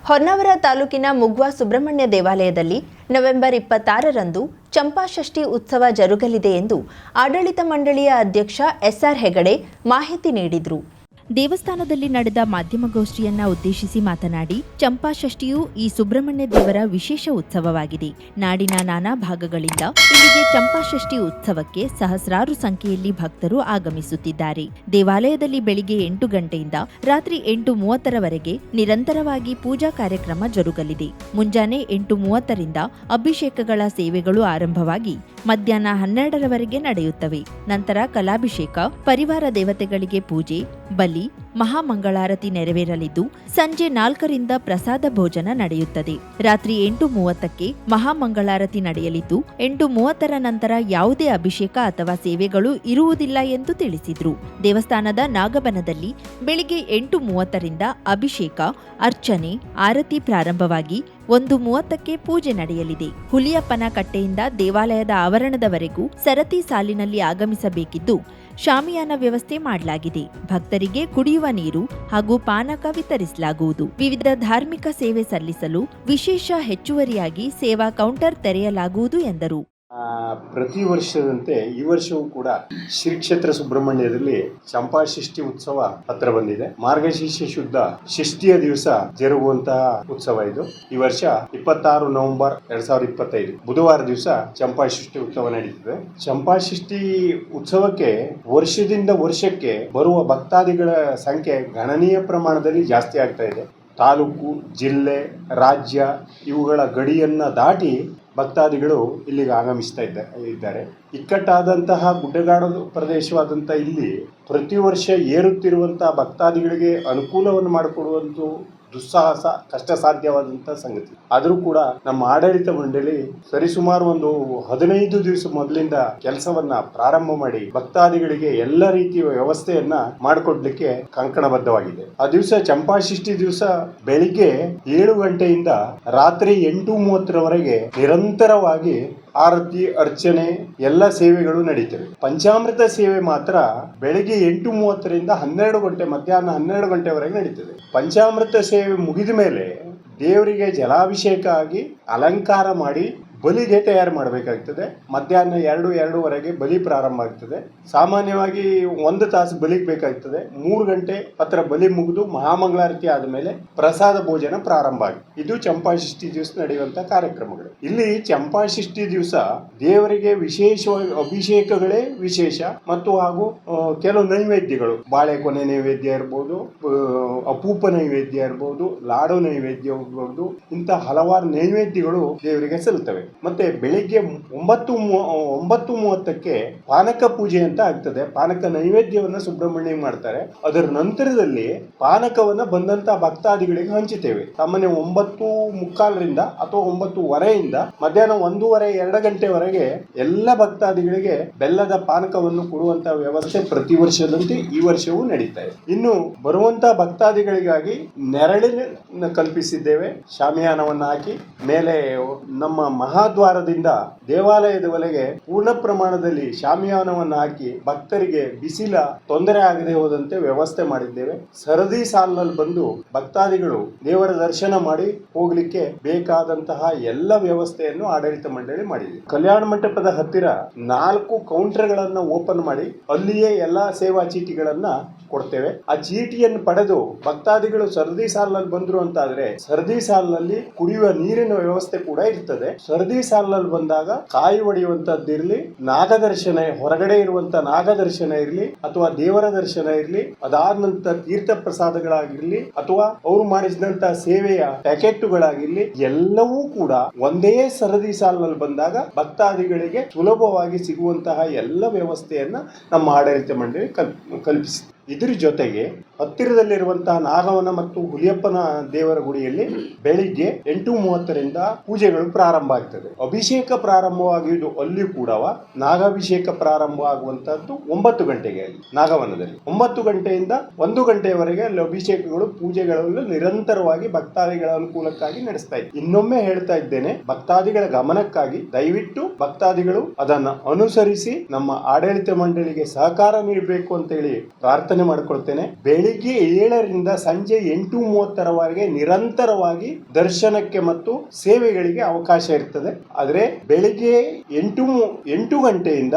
ಹೊನ್ನಾವರ ತಾಲೂಕಿನ ಮುಗ್ವಾ ಸುಬ್ರಹ್ಮಣ್ಯ ದೇವಾಲಯದಲ್ಲಿ ನವೆಂಬರ್ 26ರಂದು ಚಂಪಾಷಷ್ಠಿ ಉತ್ಸವ ಜರುಗಲಿದೆ ಎಂದು ಆಡಳಿತ ಮಂಡಳಿಯ ಅಧ್ಯಕ್ಷ ಎಸ್ಆರ್ ಹೆಗಡೆ ಮಾಹಿತಿ ನೀಡಿದರು. ದೇವಸ್ಥಾನದಲ್ಲಿ ನಡೆದ ಮಾಧ್ಯಮಗೋಷ್ಠಿಯನ್ನ ಉದ್ದೇಶಿಸಿ ಮಾತನಾಡಿ, ಚಂಪಾಷಷ್ಠಿಯು ಈ ಸುಬ್ರಹ್ಮಣ್ಯ ದೇವರ ವಿಶೇಷ ಉತ್ಸವವಾಗಿದೆ. ನಾಡಿನ ನಾನಾ ಭಾಗಗಳಿಂದ ಇಲ್ಲಿಗೆ ಚಂಪಾಷಷ್ಠಿ ಉತ್ಸವಕ್ಕೆ ಸಹಸ್ರಾರು ಸಂಖ್ಯೆಯಲ್ಲಿ ಭಕ್ತರು ಆಗಮಿಸುತ್ತಿದ್ದಾರೆ. ದೇವಾಲಯದಲ್ಲಿ ಬೆಳಿಗ್ಗೆ 8 ಗಂಟೆಯಿಂದ ರಾತ್ರಿ 8:30ರವರೆಗೆ ನಿರಂತರವಾಗಿ ಪೂಜಾ ಕಾರ್ಯಕ್ರಮ ಜರುಗಲಿದೆ. ಮುಂಜಾನೆ 8:30ರಿಂದ ಅಭಿಷೇಕಗಳ ಸೇವೆಗಳು ಆರಂಭವಾಗಿ ಮಧ್ಯಾಹ್ನ 12ರವರೆಗೆ ನಡೆಯುತ್ತವೆ. ನಂತರ ಕಲಾಭಿಷೇಕ, ಪರಿವಾರ ದೇವತೆಗಳಿಗೆ ಪೂಜೆ, ಬಲಿ, ಮಹಾಮಂಗಳಾರತಿ ನೆರವೇರಲಿದ್ದು ಸಂಜೆ 4ರಿಂದ ಪ್ರಸಾದ ಭೋಜನ ನಡೆಯುತ್ತದೆ. ರಾತ್ರಿ 8:30ಕ್ಕೆ ಮಹಾಮಂಗಳಾರತಿ ನಡೆಯಲಿದ್ದು 8:30ರ ನಂತರ ಯಾವುದೇ ಅಭಿಷೇಕ ಅಥವಾ ಸೇವೆಗಳು ಇರುವುದಿಲ್ಲ ಎಂದು ತಿಳಿಸಿದರು. ದೇವಸ್ಥಾನದ ನಾಗಬನದಲ್ಲಿ ಬೆಳಿಗ್ಗೆ 8:30ರಿಂದ ಅಭಿಷೇಕ, ಅರ್ಚನೆ, ಆರತಿ ಪ್ರಾರಂಭವಾಗಿ 1:30ಕ್ಕೆ ಪೂಜೆ ನಡೆಯಲಿದೆ. ಹುಲಿಯಪ್ಪನ ಕಟ್ಟೆಯಿಂದ ದೇವಾಲಯದ ಆವರಣದವರೆಗೂ ಸರತಿ ಸಾಲಿನಲ್ಲಿ ಆಗಮಿಸಬೇಕಿದ್ದು ಶಾಮಿಯಾನ ವ್ಯವಸ್ಥೆ ಮಾಡಲಾಗಿದೆ. ಭಕ್ತರಿಗೆ ಕುಡಿಯುವ ನೀರು ಹಾಗೂ ಪಾನಕ ವಿತರಿಸಲಾಗುವುದು. ವಿವಿಧ ಧಾರ್ಮಿಕ ಸೇವೆ ಸಲ್ಲಿಸಲು ವಿಶೇಷ ಹೆಚ್ಚುವರಿಯಾಗಿ ಸೇವಾ ಕೌಂಟರ್ ತೆರೆಯಲಾಗುವುದು ಎಂದರು. ಪ್ರತಿ ವರ್ಷದಂತೆ ಈ ವರ್ಷವೂ ಕೂಡ ಶ್ರೀ ಕ್ಷೇತ್ರ ಸುಬ್ರಹ್ಮಣ್ಯದಲ್ಲಿ ಚಂಪಾಷಷ್ಠಿ ಉತ್ಸವ ಹತ್ರ ಬಂದಿದೆ. ಮಾರ್ಗಶೀರ್ಷ ಶುದ್ಧ ಷಷ್ಠಿಯ ದಿವಸ ಜರುಗುವಂತಹ ಉತ್ಸವ ಇದು. ಈ ವರ್ಷ 26 ನವೆಂಬರ್ 2025 ಬುಧವಾರ ದಿವಸ ಚಂಪಾಷಷ್ಠಿ ಉತ್ಸವ ನಡೆಯುತ್ತದೆ. ಚಂಪಾಷಷ್ಠಿ ಉತ್ಸವಕ್ಕೆ ವರ್ಷದಿಂದ ವರ್ಷಕ್ಕೆ ಬರುವ ಭಕ್ತಾದಿಗಳ ಸಂಖ್ಯೆ ಗಣನೀಯ ಪ್ರಮಾಣದಲ್ಲಿ ಜಾಸ್ತಿ ಆಗ್ತಾ ಇದೆ. ತಾಲೂಕು, ಜಿಲ್ಲೆ, ರಾಜ್ಯ ಇವುಗಳ ಗಡಿಯನ್ನ ದಾಟಿ ಭಕ್ತಾದಿಗಳು ಇಲ್ಲಿಗೆ ಆಗಮಿಸ್ತಾ ಇದ್ದಾರೆ. ಇಕ್ಕಟ್ಟಾದಂತಹ ಗುಡ್ಡಗಾಡು ಪ್ರದೇಶವಾದಂಥ ಇಲ್ಲಿ ಪ್ರತಿ ವರ್ಷ ಏರುತ್ತಿರುವಂತಹ ಭಕ್ತಾದಿಗಳಿಗೆ ಅನುಕೂಲವನ್ನು ಮಾಡಿಕೊಡುವಂಥ ದುಸ್ಸಾಹಸ ಕಷ್ಟ ಸಾಧ್ಯವಾದಂಥ ಸಂಗತಿ. ಆದರೂ ಕೂಡ ನಮ್ಮ ಆಡಳಿತ ಮಂಡಳಿ ಸರಿಸುಮಾರು ಒಂದು 15 ದಿವಸ ಮೊದಲಿಂದ ಕೆಲಸವನ್ನ ಪ್ರಾರಂಭ ಮಾಡಿ ಭಕ್ತಾದಿಗಳಿಗೆ ಎಲ್ಲ ರೀತಿಯ ವ್ಯವಸ್ಥೆಯನ್ನ ಮಾಡಿಕೊಡ್ಲಿಕ್ಕೆ ಕಂಕಣಬದ್ಧವಾಗಿದೆ. ಆ ದಿವಸ ಚಂಪಾಷಷ್ಠಿ ದಿವಸ ಬೆಳಿಗ್ಗೆ 7 ಗಂಟೆಯಿಂದ ರಾತ್ರಿ 8:30ರವರೆಗೆ ನಿರಂತರವಾಗಿ ಆರತಿ, ಅರ್ಚನೆ ಎಲ್ಲ ಸೇವೆಗಳು ನಡೀತವೆ. ಪಂಚಾಮೃತ ಸೇವೆ ಮಾತ್ರ ಬೆಳಿಗ್ಗೆ 8:30ರಿಂದ 12 ಗಂಟೆ ಮಧ್ಯಾಹ್ನ 12 ಗಂಟೆವರೆಗೆ ನಡೀತದೆ. ಪಂಚಾಮೃತ ಸೇವೆ ಮುಗಿದ ಮೇಲೆ ದೇವರಿಗೆ ಜಲಾಭಿಷೇಕ ಆಗಿ ಅಲಂಕಾರ ಮಾಡಿ ಬಲಿಗೆ ತಯಾರು ಮಾಡಬೇಕಾಗ್ತದೆ. ಮಧ್ಯಾಹ್ನ 2-2:30ವರೆಗೆ ಬಲಿ ಪ್ರಾರಂಭ ಆಗ್ತದೆ. ಸಾಮಾನ್ಯವಾಗಿ 1 ತಾಸು ಬಲಿಗೆ ಬೇಕಾಗ್ತದೆ. 3 ಗಂಟೆ ಹತ್ರ ಬಲಿ ಮುಗಿದು ಮಹಾಮಂಗಳಾರತಿ ಆದಮೇಲೆ ಪ್ರಸಾದ ಭೋಜನ ಪ್ರಾರಂಭ ಆಗಿದೆ. ಇದು ಚಂಪಾಷಷ್ಠಿ ದಿವಸ ನಡೆಯುವಂತ ಕಾರ್ಯಕ್ರಮಗಳು. ಇಲ್ಲಿ ಚಂಪಾಷಷ್ಠಿ ದಿವಸ ದೇವರಿಗೆ ವಿಶೇಷವಾಗಿ ಅಭಿಷೇಕಗಳೇ ವಿಶೇಷ ಮತ್ತು ಹಾಗೂ ಕೆಲವು ನೈವೇದ್ಯಗಳು, ಬಾಳೆಕೊನೆ ನೈವೇದ್ಯ ಇರ್ಬೋದು, ಅಪೂಪ ನೈವೇದ್ಯ ಇರ್ಬೋದು, ಲಾಡು ನೈವೇದ್ಯ ಇರ್ಬೋದು, ಇಂಥ ಹಲವಾರು ನೈವೇದ್ಯಗಳು ದೇವರಿಗೆ ಸಲ್ಲುತ್ತವೆ. ಮತ್ತೆ ಬೆಳಿಗ್ಗೆ 9:30ಕ್ಕೆ ಪಾನಕ ಪೂಜೆ ಅಂತ ಆಗ್ತದೆ. ಪಾನಕ ನೈವೇದ್ಯವನ್ನ ಸುಬ್ರಹ್ಮಣ್ಯ ಮಾಡ್ತಾರೆ. ಅದರ ನಂತರದಲ್ಲಿ ಪಾನಕವನ್ನ ಬಂದಂತ ಭಕ್ತಾದಿಗಳಿಗೆ ಹಂಚುತ್ತೇವೆ. ಸಾಮಾನ್ಯ 9:45ರಿಂದ ಅಥವಾ 9:15ರಿಂದ ಮಧ್ಯಾಹ್ನ 1:30-2 ಗಂಟೆವರೆಗೆ ಎಲ್ಲ ಭಕ್ತಾದಿಗಳಿಗೆ ಬೆಲ್ಲದ ಪಾನಕವನ್ನು ಕೊಡುವಂತ ವ್ಯವಸ್ಥೆ ಪ್ರತಿ ವರ್ಷದಂತೆ ಈ ವರ್ಷವೂ ನಡೀತಾ ಇದೆ. ಇನ್ನು ಬರುವಂತ ಭಕ್ತಾದಿಗಳಿಗಾಗಿ ನೆರಳಿನ ಕಲ್ಪಿಸಿದ್ದೇವೆ. ಶಾಮಿಯಾನವನ್ನು ಹಾಕಿ ಮೇಲೆ ನಮ್ಮ ಮಹಾದ್ವಾರದಿಂದ ದೇವಾಲಯದವರೆಗೆ ಪೂರ್ಣ ಪ್ರಮಾಣದಲ್ಲಿ ಶಾಮಿಯಾನವನ್ನು ಹಾಕಿ ಭಕ್ತರಿಗೆ ಬಿಸಿಲ ತೊಂದರೆ ಆಗದೆ ಹೋದಂತೆ ವ್ಯವಸ್ಥೆ ಮಾಡಿದ್ದೇವೆ. ಸರದಿ ಸಾಲಿನಲ್ಲಿ ಬಂದು ಭಕ್ತಾದಿಗಳು ದೇವರ ದರ್ಶನ ಮಾಡಿ ಹೋಗ್ಲಿಕ್ಕೆ ಬೇಕಾದಂತಹ ಎಲ್ಲ ವ್ಯವಸ್ಥೆಯನ್ನು ಆಡಳಿತ ಮಂಡಳಿ ಮಾಡಿದೆ. ಕಲ್ಯಾಣ ಮಂಟಪದ ಹತ್ತಿರ 4 ಕೌಂಟರ್ಗಳನ್ನ ಓಪನ್ ಮಾಡಿ ಅಲ್ಲಿಯೇ ಎಲ್ಲಾ ಸೇವಾ ಚೀಟಿಗಳನ್ನ ಕೊಡ್ತೇವೆ. ಆ ಚೀಟಿಯನ್ನು ಪಡೆದು ಭಕ್ತಾದಿಗಳು ಸರದಿ ಸಾಲಿನಲ್ಲಿ ಬಂದ್ರು ಅಂತಾದ್ರೆ ಸರದಿ ಸಾಲಿನಲ್ಲಿ ಕುಡಿಯುವ ನೀರಿನ ವ್ಯವಸ್ಥೆ ಕೂಡ ಇರ್ತದೆ. ಸರದಿ ಸಾಲಿನಲ್ಲಿ ಬಂದಾಗ ಕಾಯಿ ಹೊಡೆಯುವಂತದ್ದಿರ್ಲಿ, ನಾಗದರ್ಶನ ಹೊರಗಡೆ ಇರುವಂತ ನಾಗದರ್ಶನ ಇರ್ಲಿ ಅಥವಾ ದೇವರ ದರ್ಶನ ಇರ್ಲಿ, ಅದಾದ ನಂತರ ತೀರ್ಥ ಪ್ರಸಾದಗಳಾಗಿರ್ಲಿ ಅಥವಾ ಅವರು ಮಾಡಿಸಿದಂತ ಸೇವೆಯ ಪ್ಯಾಕೆಟ್ಗಳಾಗಿರ್ಲಿ, ಎಲ್ಲವೂ ಕೂಡ ಒಂದೇ ಸರದಿ ಸಾಲಿನಲ್ಲಿ ಬಂದಾಗ ಭಕ್ತಾದಿಗಳಿಗೆ ಸುಲಭವಾಗಿ ಸಿಗುವಂತಹ ಎಲ್ಲ ವ್ಯವಸ್ಥೆಯನ್ನ ನಮ್ಮ ಆಡಳಿತ ಮಂಡಳಿ ಕಲ್ಪಿಸಿದೆ. ಇದರ ಜೊತೆಗೆ ಹತ್ತಿರದಲ್ಲಿರುವಂತಹ ನಾಗವನ ಮತ್ತು ಹುಲಿಯಪ್ಪನ ದೇವರ ಗುಡಿಯಲ್ಲಿ ಬೆಳಿಗ್ಗೆ 8:30ರಿಂದ ಪೂಜೆಗಳು ಪ್ರಾರಂಭ ಆಗ್ತದೆ. ಅಭಿಷೇಕ ಪ್ರಾರಂಭವಾಗಿದ್ದು ಅಲ್ಲಿ ಕೂಡ ನಾಗಾಭಿಷೇಕ ಪ್ರಾರಂಭ ಆಗುವಂತದ್ದು 9 ಗಂಟೆಗೆ ನಾಗವನದಲ್ಲಿ. 9 ಗಂಟೆಯಿಂದ 1 ಗಂಟೆಯವರೆಗೆ ಅಲ್ಲಿ ಅಭಿಷೇಕಗಳು, ಪೂಜೆಗಳು ನಿರಂತರವಾಗಿ ಭಕ್ತಾದಿಗಳ ಅನುಕೂಲಕ್ಕಾಗಿ ನಡೆಸ್ತಾ ಇದ್ದಾರೆ. ಇನ್ನೊಮ್ಮೆ ಹೇಳ್ತಾ ಇದ್ದೇನೆ, ಭಕ್ತಾದಿಗಳ ಗಮನಕ್ಕಾಗಿ ದಯವಿಟ್ಟು ಭಕ್ತಾದಿಗಳು ಅದನ್ನ ಅನುಸರಿಸಿ ನಮ್ಮ ಆಡಳಿತ ಮಂಡಳಿಗೆ ಸಹಕಾರ ನೀಡಬೇಕು ಅಂತ ಹೇಳಿ ಪ್ರಾರ್ಥನೆ ಪ್ರಾರ್ಥನೆ ಮಾಡಿಕೊಳ್ತೇನೆ. ಬೆಳಿಗ್ಗೆ 7ರಿಂದ ಸಂಜೆ 8:30ರವರೆಗೆ ನಿರಂತರವಾಗಿ ದರ್ಶನಕ್ಕೆ ಮತ್ತು ಸೇವೆಗಳಿಗೆ ಅವಕಾಶ ಇರ್ತದೆ. ಆದ್ರೆ ಬೆಳಿಗ್ಗೆ 8:30ರಿಂದ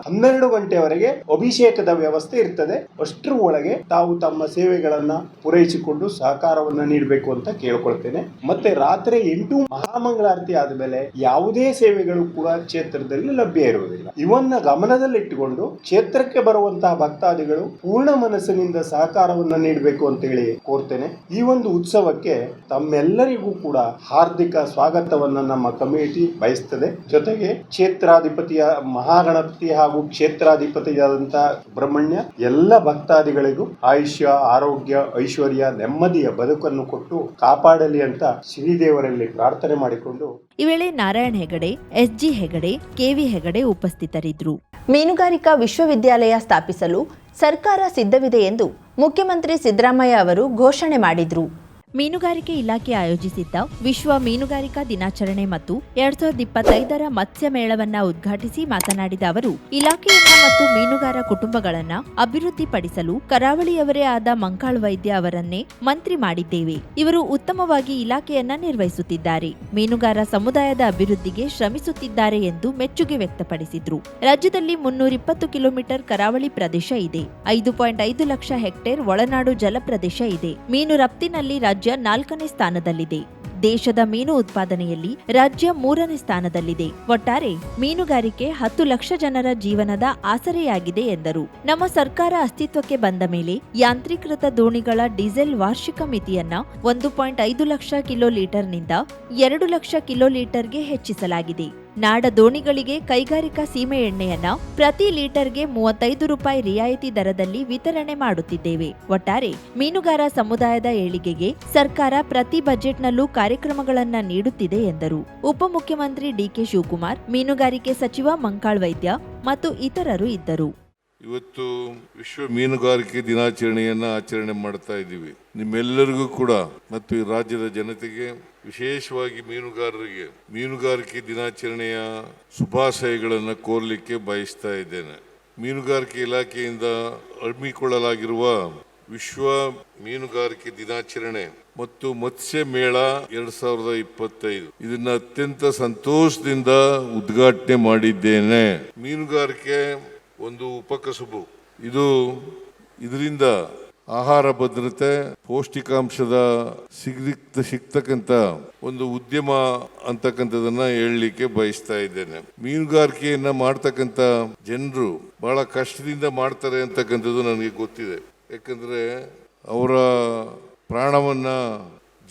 12 ಗಂಟೆವರೆಗೆ ಅಭಿಷೇಕದ ವ್ಯವಸ್ಥೆ ಇರ್ತದೆ. ಅಷ್ಟರ ಒಳಗೆ ತಾವು ತಮ್ಮ ಸೇವೆಗಳನ್ನ ಪೂರೈಸಿಕೊಂಡು ಸಹಕಾರವನ್ನ ನೀಡಬೇಕು ಅಂತ ಕೇಳ್ಕೊಳ್ತೇನೆ. ಮತ್ತೆ ರಾತ್ರಿ 8 ಮಹಾಮಂಗಳಾರತಿ ಆದ್ಮೇಲೆ ಯಾವುದೇ ಸೇವೆಗಳು ಕೂಡ ಕ್ಷೇತ್ರದಲ್ಲಿ ಲಭ್ಯ ಇರುವುದಿಲ್ಲ. ಇವನ್ನ ಗಮನದಲ್ಲಿಟ್ಟುಕೊಂಡು ಕ್ಷೇತ್ರಕ್ಕೆ ಬರುವಂತಹ ಭಕ್ತಾದಿಗಳು ಪೂರ್ಣ ಮನಸ್ಸಿನಿಂದ ಸಹಕಾರವನ್ನ ನೀಡಬೇಕು ಅಂತ ಹೇಳಿ ಕೋರ್ತೇನೆ. ಈ ಒಂದು ಉತ್ಸವಕ್ಕೆ ತಮ್ಮೆಲ್ಲರಿಗೂ ಕೂಡ ಹಾರ್ದಿಕ ಸ್ವಾಗತವನ್ನ ನಮ್ಮ ಕಮಿಟಿ ಬಯಸ್ತದೆ. ಜೊತೆಗೆ ಕ್ಷೇತ್ರಾಧಿಪತಿಯ ಮಹಾಗಣಪತಿ ಹಾಗೂ ಕ್ಷೇತ್ರಾಧಿಪತಿಯಾದಂತಹ ಸುಬ್ರಹ್ಮಣ್ಯ ಎಲ್ಲ ಭಕ್ತಾದಿಗಳಿಗೂ ಆಯುಷ್ಯ, ಆರೋಗ್ಯ, ಐಶ್ವರ್ಯ, ನೆಮ್ಮದಿಯ ಬದುಕನ್ನು ಕೊಟ್ಟು ಕಾಪಾಡಲಿ ಅಂತ ಶ್ರೀದೇವರಲ್ಲಿ ಪ್ರಾರ್ಥನೆ ಮಾಡಿಕೊಂಡು ಈ ವೇಳೆ ನಾರಾಯಣ್ ಹೆಗಡೆ, ಎಸ್ಜಿ ಹೆಗಡೆ, ಕೆವಿ ಹೆಗಡೆ ಉಪಸ್ಥಿತರಿದ್ದರು. ಮೀನುಗಾರಿಕಾ ವಿಶ್ವವಿದ್ಯಾಲಯ ಸ್ಥಾಪಿಸಲು ಸರ್ಕಾರ ಸಿದ್ಧವಿದೆ ಎಂದು ಮುಖ್ಯಮಂತ್ರಿ ಸಿದ್ದರಾಮಯ್ಯ ಅವರು ಘೋಷಣೆ ಮಾಡಿದರು. ಮೀನುಗಾರಿಕೆ ಇಲಾಖೆ ಆಯೋಜಿಸಿದ್ದ ವಿಶ್ವ ಮೀನುಗಾರಿಕಾ ದಿನಾಚರಣೆ ಮತ್ತು 2025ರ ಮತ್ಸ್ಯ ಮೇಳವನ್ನ ಉದ್ಘಾಟಿಸಿ ಮಾತನಾಡಿದ ಅವರು, ಇಲಾಖೆಯನ್ನ ಮತ್ತು ಮೀನುಗಾರ ಕುಟುಂಬಗಳನ್ನ ಅಭಿವೃದ್ಧಿಪಡಿಸಲು ಕರಾವಳಿಯವರೇ ಆದ ಮಂಕಾಳ್ ವೈದ್ಯ ಅವರನ್ನೇ ಮಂತ್ರಿ ಮಾಡಿದ್ದೇವೆ. ಇವರು ಉತ್ತಮವಾಗಿ ಇಲಾಖೆಯನ್ನ ನಿರ್ವಹಿಸುತ್ತಿದ್ದಾರೆ. ಮೀನುಗಾರ ಸಮುದಾಯದ ಅಭಿವೃದ್ಧಿಗೆ ಶ್ರಮಿಸುತ್ತಿದ್ದಾರೆ ಎಂದು ಮೆಚ್ಚುಗೆ ವ್ಯಕ್ತಪಡಿಸಿದ್ರು. ರಾಜ್ಯದಲ್ಲಿ 320 ಕಿಲೋಮೀಟರ್ ಕರಾವಳಿ ಪ್ರದೇಶ ಇದೆ. 5.5 ಲಕ್ಷ ಹೆಕ್ಟೇರ್ ಒಳನಾಡು ಜಲಪ್ರದೇಶ ಇದೆ. ಮೀನು ರಫ್ತಿನಲ್ಲಿ ರಾಜ್ಯ 4ನೇ ಸ್ಥಾನದಲ್ಲಿದೆ. ದೇಶದ ಮೀನು ಉತ್ಪಾದನೆಯಲ್ಲಿ ರಾಜ್ಯ 3ನೇ ಸ್ಥಾನದಲ್ಲಿದೆ. ಒಟ್ಟಾರೆ ಮೀನುಗಾರಿಕೆ 10 ಲಕ್ಷ ಜನರ ಜೀವನದ ಆಸರೆಯಾಗಿದೆ ಎಂದರು. ನಮ್ಮ ಸರ್ಕಾರ ಅಸ್ತಿತ್ವಕ್ಕೆ ಬಂದ ಮೇಲೆ ಯಾಂತ್ರೀಕೃತ ದೋಣಿಗಳ ಡೀಸೆಲ್ ವಾರ್ಷಿಕ ಮಿತಿಯನ್ನ 1.5 ಲಕ್ಷ ಕಿಲೋ ಲೀಟರ್ನಿಂದ 2 ಲಕ್ಷ ಕಿಲೋ ಲೀಟರ್ಗೆ ಹೆಚ್ಚಿಸಲಾಗಿದೆ. ನಾಡ ದೋಣಿಗಳಿಗೆ ಕೈಗಾರಿಕಾ ಸೀಮೆ ಎಣ್ಣೆಯನ್ನ ಪ್ರತಿ ಲೀಟರ್ಗೆ 35 ರೂಪಾಯಿ ರಿಯಾಯಿತಿ ದರದಲ್ಲಿ ವಿತರಣೆ ಮಾಡುತ್ತಿದ್ದೇವೆ. ಒಟ್ಟಾರೆ ಮೀನುಗಾರ ಸಮುದಾಯದ ಏಳಿಗೆಗೆ ಸರ್ಕಾರ ಪ್ರತಿ ಬಜೆಟ್ನಲ್ಲೂ ಕಾರ್ಯಕ್ರಮಗಳನ್ನ ನೀಡುತ್ತಿದೆ ಎಂದರು. ಉಪಮುಖ್ಯಮಂತ್ರಿ ಡಿಕೆ ಶಿವಕುಮಾರ್, ಮೀನುಗಾರಿಕೆ ಸಚಿವ ಮಂಕಾಳ್ ವೈದ್ಯ ಮತ್ತು ಇತರರು ಇದ್ದರು. ಇವತ್ತು ವಿಶ್ವ ಮೀನುಗಾರಿಕೆ ದಿನಾಚರಣೆಯನ್ನ ಆಚರಣೆ ಮಾಡ್ತಾ ಇದ್ದೀವಿ. ನಿಮ್ಮೆಲ್ಲರಿಗೂ ಕೂಡ ಮತ್ತು ಈ ರಾಜ್ಯದ ಜನತೆಗೆ, ವಿಶೇಷವಾಗಿ ಮೀನುಗಾರರಿಗೆ ಮೀನುಗಾರಿಕೆ ದಿನಾಚರಣೆಯ ಶುಭಾಶಯಗಳನ್ನು ಕೋರಲಿಕ್ಕೆ ಬಯಸ್ತಾ ಇದ್ದೇನೆ. ಮೀನುಗಾರಿಕೆ ಇಲಾಖೆಯಿಂದ ಹಮ್ಮಿಕೊಳ್ಳಲಾಗಿರುವ ವಿಶ್ವ ಮೀನುಗಾರಿಕೆ ದಿನಾಚರಣೆ ಮತ್ತು ಮತ್ಸ್ಯ ಮೇಳ 2025 ಇದನ್ನ ಅತ್ಯಂತ ಸಂತೋಷದಿಂದ ಉದ್ಘಾಟನೆ ಮಾಡಿದ್ದೇನೆ. ಮೀನುಗಾರಿಕೆ ಒಂದು ಉಪಕಸುಬು. ಇದರಿಂದ ಆಹಾರ ಭದ್ರತೆ, ಪೌಷ್ಟಿಕಾಂಶದ ಸಿಗ್ತಕ್ಕಂಥ ಒಂದು ಉದ್ಯಮ ಅಂತಕ್ಕಂಥದನ್ನ ಹೇಳಲಿಕ್ಕೆ ಬಯಸ್ತಾ ಇದ್ದೇನೆ. ಮೀನುಗಾರಿಕೆಯನ್ನ ಮಾಡ್ತಕ್ಕಂಥ ಜನರು ಬಹಳ ಕಷ್ಟದಿಂದ ಮಾಡ್ತಾರೆ ಅಂತಕ್ಕಂಥದ್ದು ನನಗೆ ಗೊತ್ತಿದೆ. ಯಾಕಂದ್ರೆ ಅವರ ಪ್ರಾಣವನ್ನ